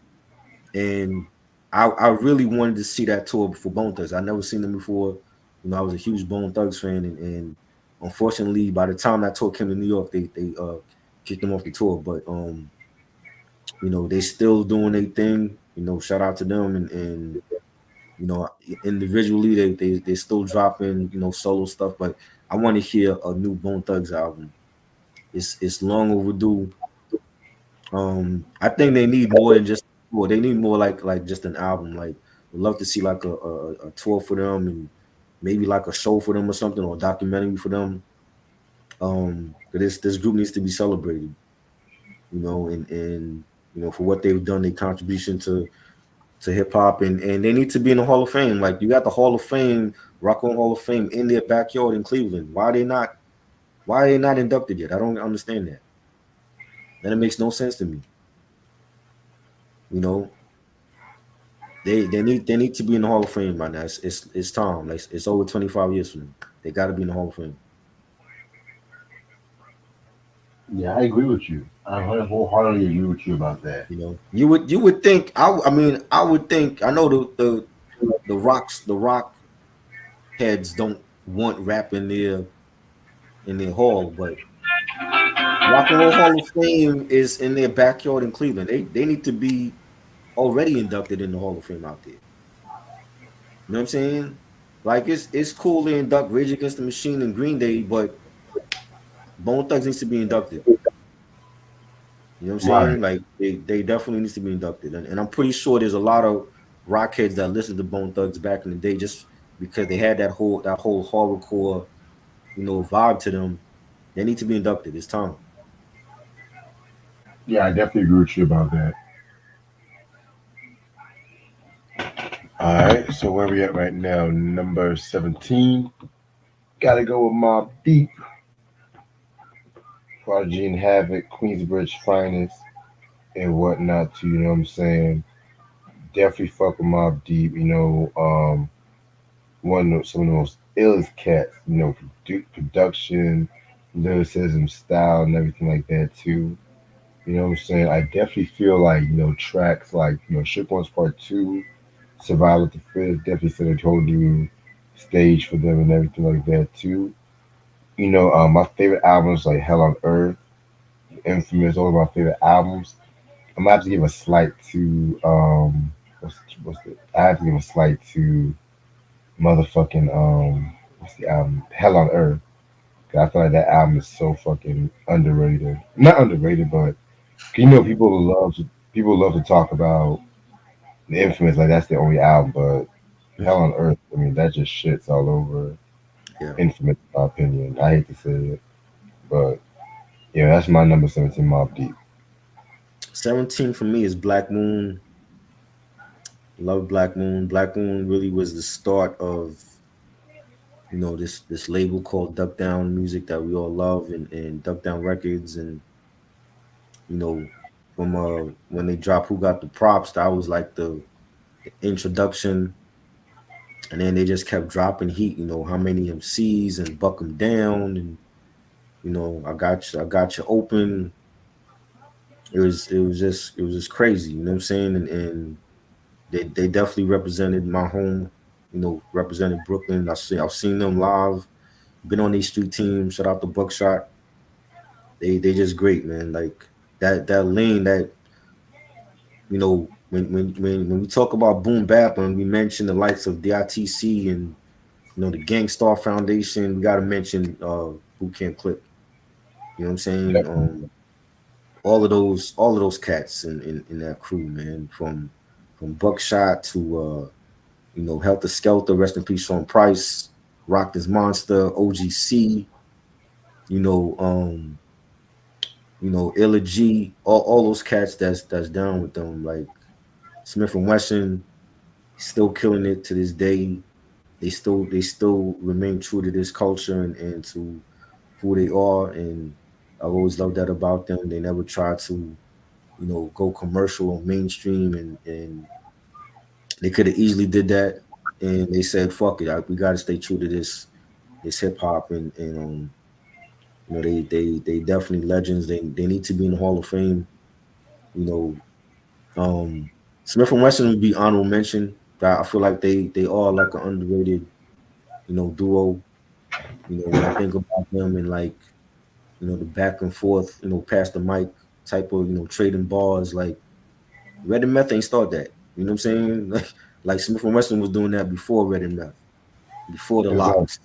And I really wanted to see that tour for Bone Thugs. I never seen them before. I was a huge Bone Thugs fan, and unfortunately, by the time that tour came to New York, they kicked them off the tour. But they still doing their thing. Shout out to them, and you know, individually they still dropping solo stuff. But I want to hear a new Bone Thugs album. It's long overdue. I think they need more than just tour. They need more like just an album. Like, would love to see like a tour for them, and maybe like a show for them or something, or a documentary for them. 'Cause this group needs to be celebrated, and for what they've done, their contribution to hip hop, and they need to be in the Hall of Fame. Like, you got the Hall of Fame, Rock on Hall of Fame in their backyard in Cleveland. Why are they not? Why are they not inducted yet? I don't understand that. That it makes no sense to me. You know, they need to be in the Hall of Fame right now. It's time. Like, it's over 25 years from now. They got to be in the Hall of Fame. Yeah, I agree with you. I wholeheartedly agree with you about that. You would think. I would think. I know the rock heads don't want rap in their hall, but Rock and Roll Hall of Fame is in their backyard in Cleveland. They need to be already inducted in the Hall of Fame out there. You know what I'm saying? Like, it's cool to induct Rage Against the Machine and Green Day, but Bone Thugs needs to be inducted. You know what I'm Right. saying? Like, they definitely needs to be inducted, and I'm pretty sure there's a lot of rock heads that listened to Bone Thugs back in the day just because they had that whole horrorcore vibe to them. They need to be inducted. It's time. Yeah, I definitely agree with you about that. All right, so where we at right now? Number 17. Gotta go with Mob Deep, Prodigy and Havoc, Queensbridge Finest, and whatnot too. You know what I'm saying? Definitely fuck with Mob Deep. Some of the most illest cats. Production, lyricism, style, and everything like that too. You know what I'm saying? I definitely feel like tracks like Shook Ones Part Two, Survival with the Fizz definitely set a whole new stage for them and everything like that too. My favorite albums like Hell on Earth, Infamous, all of my favorite albums. I'm gonna have to give a slight to what's the I have to give a slight to motherfucking what's the album? Hell on Earth. 'Cause I feel like that album is so fucking underrated. Not underrated, but people love to talk about the Infamous like that's the only album, but Hell on Earth, I mean that just shits all over Yeah. Infamous in my opinion. I hate to say it. But yeah, that's my number 17 Mob Deep. 17 for me is Black Moon. Love Black Moon. Black Moon really was the start of this label called Duck Down Music that we all love, and Duck Down Records, and you know when they dropped Who Got the Props, that was like the introduction, and then they just kept dropping heat. You know, how many MCs and Buck 'em Down, and you know, I got you open. It was just crazy. You know what I'm saying? And they definitely represented my home. You know, represented Brooklyn. I've seen them live. Been on these street teams. Shout out to Buckshot. They just great, man. Like that lane that, you know, when we talk about boom bap and we mention the likes of DITC and, you know, the Gangstar Foundation, we gotta mention Boot Camp Click. You know what I'm saying? All of those cats in that crew, man. From Buckshot to you know, Helter Skelter, rest in peace, Sean Price, Rock This Monster, OGC, you know, Illa G, all those cats that's down with them, like Smith and Wesson, still killing it to this day. They still remain true to this culture and to who they are, and I've always loved that about them. They never try to, you know, go commercial or mainstream, and they could have easily did that, and they said, "Fuck it, we got to stay true to this hip hop," and you know, they definitely legends. They need to be in the Hall of Fame. You know, Smith and Wesson would be honorable mention. But I feel like they are like an underrated, you know, duo. You know, when I think about them and like, you know, the back and forth, you know, past the mic type of, you know, trading bars, like Red and Meth ain't start that. You know what I'm saying? Like Smith and Wesson was doing that before Red and Meth, before the Exactly. Locks,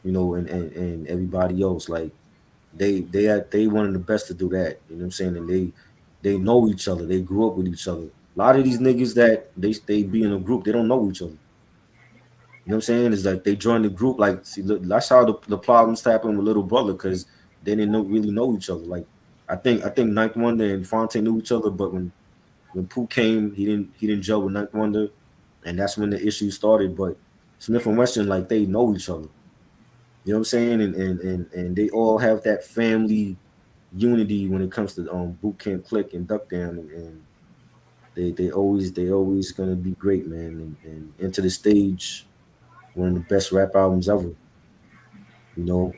you know, and everybody else. Like they one of the best to do that. You know what I'm saying? And they know each other. They grew up with each other. A lot of these niggas that they be in a group, they don't know each other. You know what I'm saying? It's like they joined the group. Like, see, look, that's how the problems happened with Little Brother, because they didn't really know each other. Like, I think Ninth Wonder and Fonte knew each other, but when Pooh came, he didn't gel with Ninth Wonder, and that's when the issue started. But Smith and Wesson, like, they know each other. You know what I'm saying? And they all have that family unity when it comes to Boot Camp Click and Duck Down, and they always gonna be great, man. And Into the Stage, one of the best rap albums ever. You know,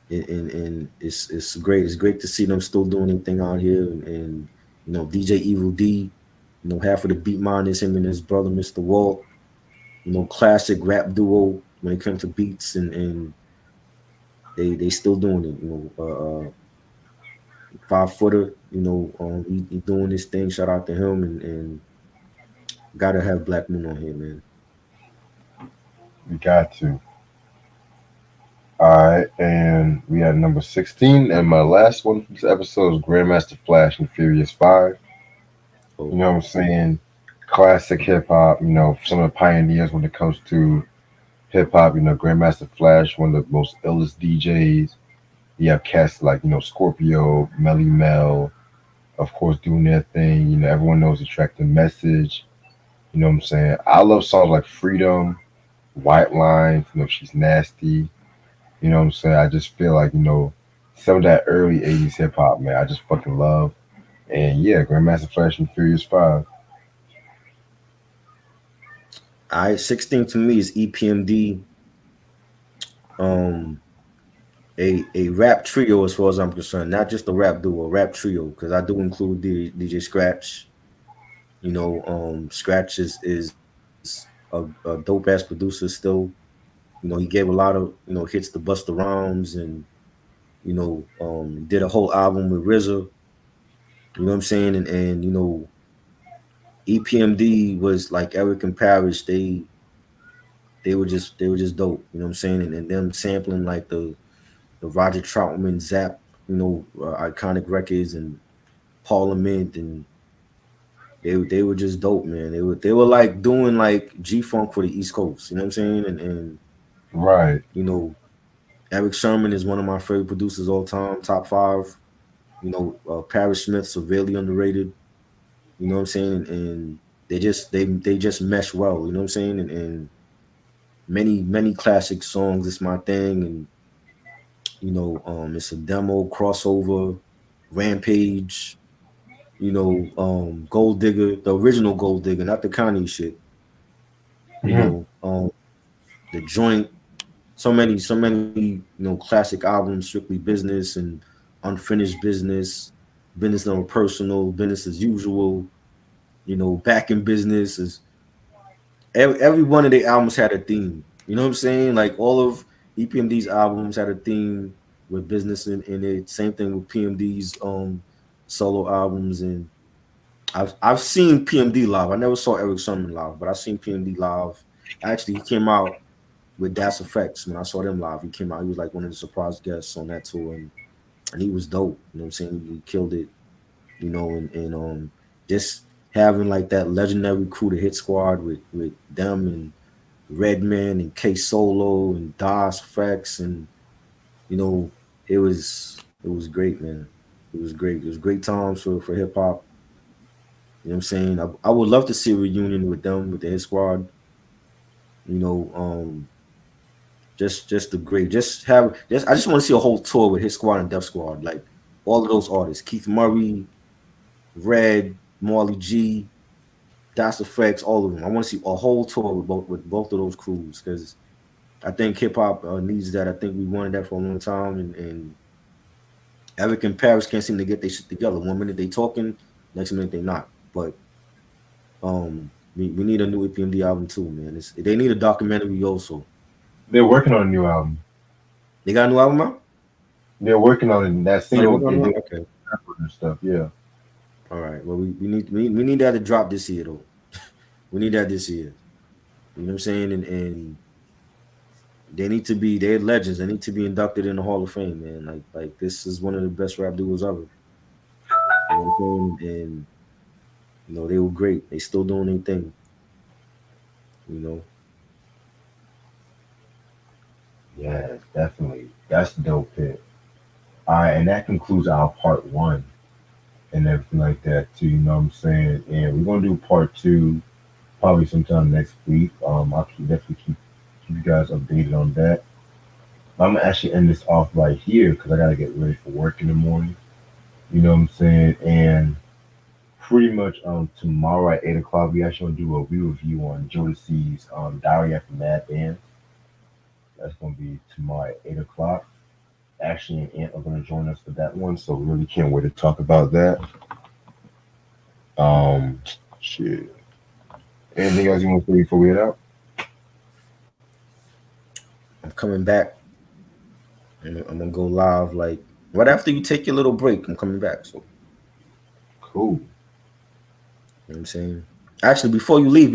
and it's great. It's great to see them still doing anything out here, and you know, DJ Evil D. You know, half of the beat mine is him and his brother, Mr. Walt. You know, classic rap duo when it comes to beats, and they still doing it. You know, 5 footer. You know, he doing this thing. Shout out to him, and gotta have Black Moon on here, man. We got to. All right, and we had number 16, and my last one for this episode is Grandmaster Flash and Furious 5. Oh, You know what I'm saying? Classic hip hop, you know, some of the pioneers when it comes to hip hop, you know, Grandmaster Flash, one of the most illest DJs. You have cats like, you know, Scorpio, Melly Mel, of course, doing their thing. You know, everyone knows the track, The Message. You know what I'm saying? I love songs like Freedom, White Lines, you know, She's Nasty. You know what I'm saying? I just feel like, you know, some of that early 80s hip hop, man, I just fucking love. And yeah, Grandmaster Flash and Furious 5. all right. 16 to me is EPMD. Um, a rap trio as far as I'm concerned, not just a rap duo, a rap trio, because I do include DJ Scratch. You know, Scratch is a dope ass producer still. You know, he gave a lot of, you know, hits to Busta Rhymes, and you know, did a whole album with RZA. You know what I'm saying? And you know, EPMD was like Eric and Parrish. They were just dope. You know what I'm saying? And them sampling like the Roger Troutman Zap, you know, iconic records and Parliament, and they were just dope, man. They were like doing like G Funk for the East Coast. You know what I'm saying? And Right. you know, Eric Sherman is one of my favorite producers all time, top five. You know, Parrish Smith, severely underrated. You know what I'm saying? And they just mesh well. You know what I'm saying? And many classic songs. It's my thing, and you know, it's a demo crossover Rampage, Gold Digger, the original Gold Digger, not the Kanye shit. The Joint, so many, classic albums, Strictly Business and Unfinished Business, Business Number Personal, Business as Usual, Back in Business. Is every one of the albums had a theme. You know what I'm saying? Like all of EPMD's albums had a theme with business in it. Same thing with PMD's solo albums. And I've seen PMD live. I never saw Eric Sermon live, but I've seen PMD live. Actually, he came out with Das Effects when I saw them live. He came out. He was like one of the surprise guests on that tour, and he was dope. You know what I'm saying? He killed it. And just having like that legendary crew, the Hit Squad with them and Redman and K Solo and Das Effects, and it was great, man. It was great. It was great times for hip hop. You know what I'm saying? I would love to see a reunion with them, with the Hit Squad. Just the great. I just want to see a whole tour with Hit Squad and Def Squad, like all of those artists: Keith Murray, Red, Marley G, Das Effects, all of them. I want to see a whole tour with both of those crews, because I think hip hop needs that. I think we wanted that for a long time, and Eric and Paris can't seem to get their shit together. 1 minute they talking, next minute they not. But we need a new EPMD album too, man. They need a documentary also. They're working on a new album. They got a new album out? They're working on it. That single Okay. and stuff. Yeah. All right. Well, we need that to drop this year though. We need that this year. You know what I'm saying? And they're legends. They need to be inducted in the Hall of Fame, man. Like this is one of the best rap duos ever. You know what I'm saying? And they were great. They still doing their thing. Yeah, definitely. That's dope hit. All right, and that concludes our part 1 and everything like that too. You know what I'm saying? And we're gonna do part 2 probably sometime next week. I'll definitely keep you guys updated on that. I'm gonna actually end this off right here because I gotta get ready for work in the morning. You know what I'm saying? And pretty much tomorrow at 8 o'clock we actually gonna do a review on Jodeci's Diary After Mad Band. That's gonna be tomorrow at 8 o'clock. Ashley and Ant are gonna join us for that one, so we really can't wait to talk about that. Shit. Anything else you want to say before we head out? I'm coming back. I'm gonna go live like right after you take your little break. I'm coming back. So Cool. you know what I'm saying? Actually, before you leave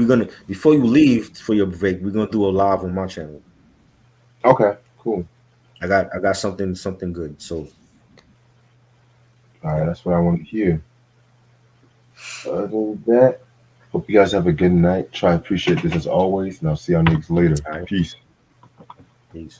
for your break, we're gonna do a live on my channel. Okay, cool. I got something good. So All right, that's what I want to hear. Other than that, hope you guys have a good night. Try to appreciate this as always, and I'll see y'all niggas later. All right. Peace. peace.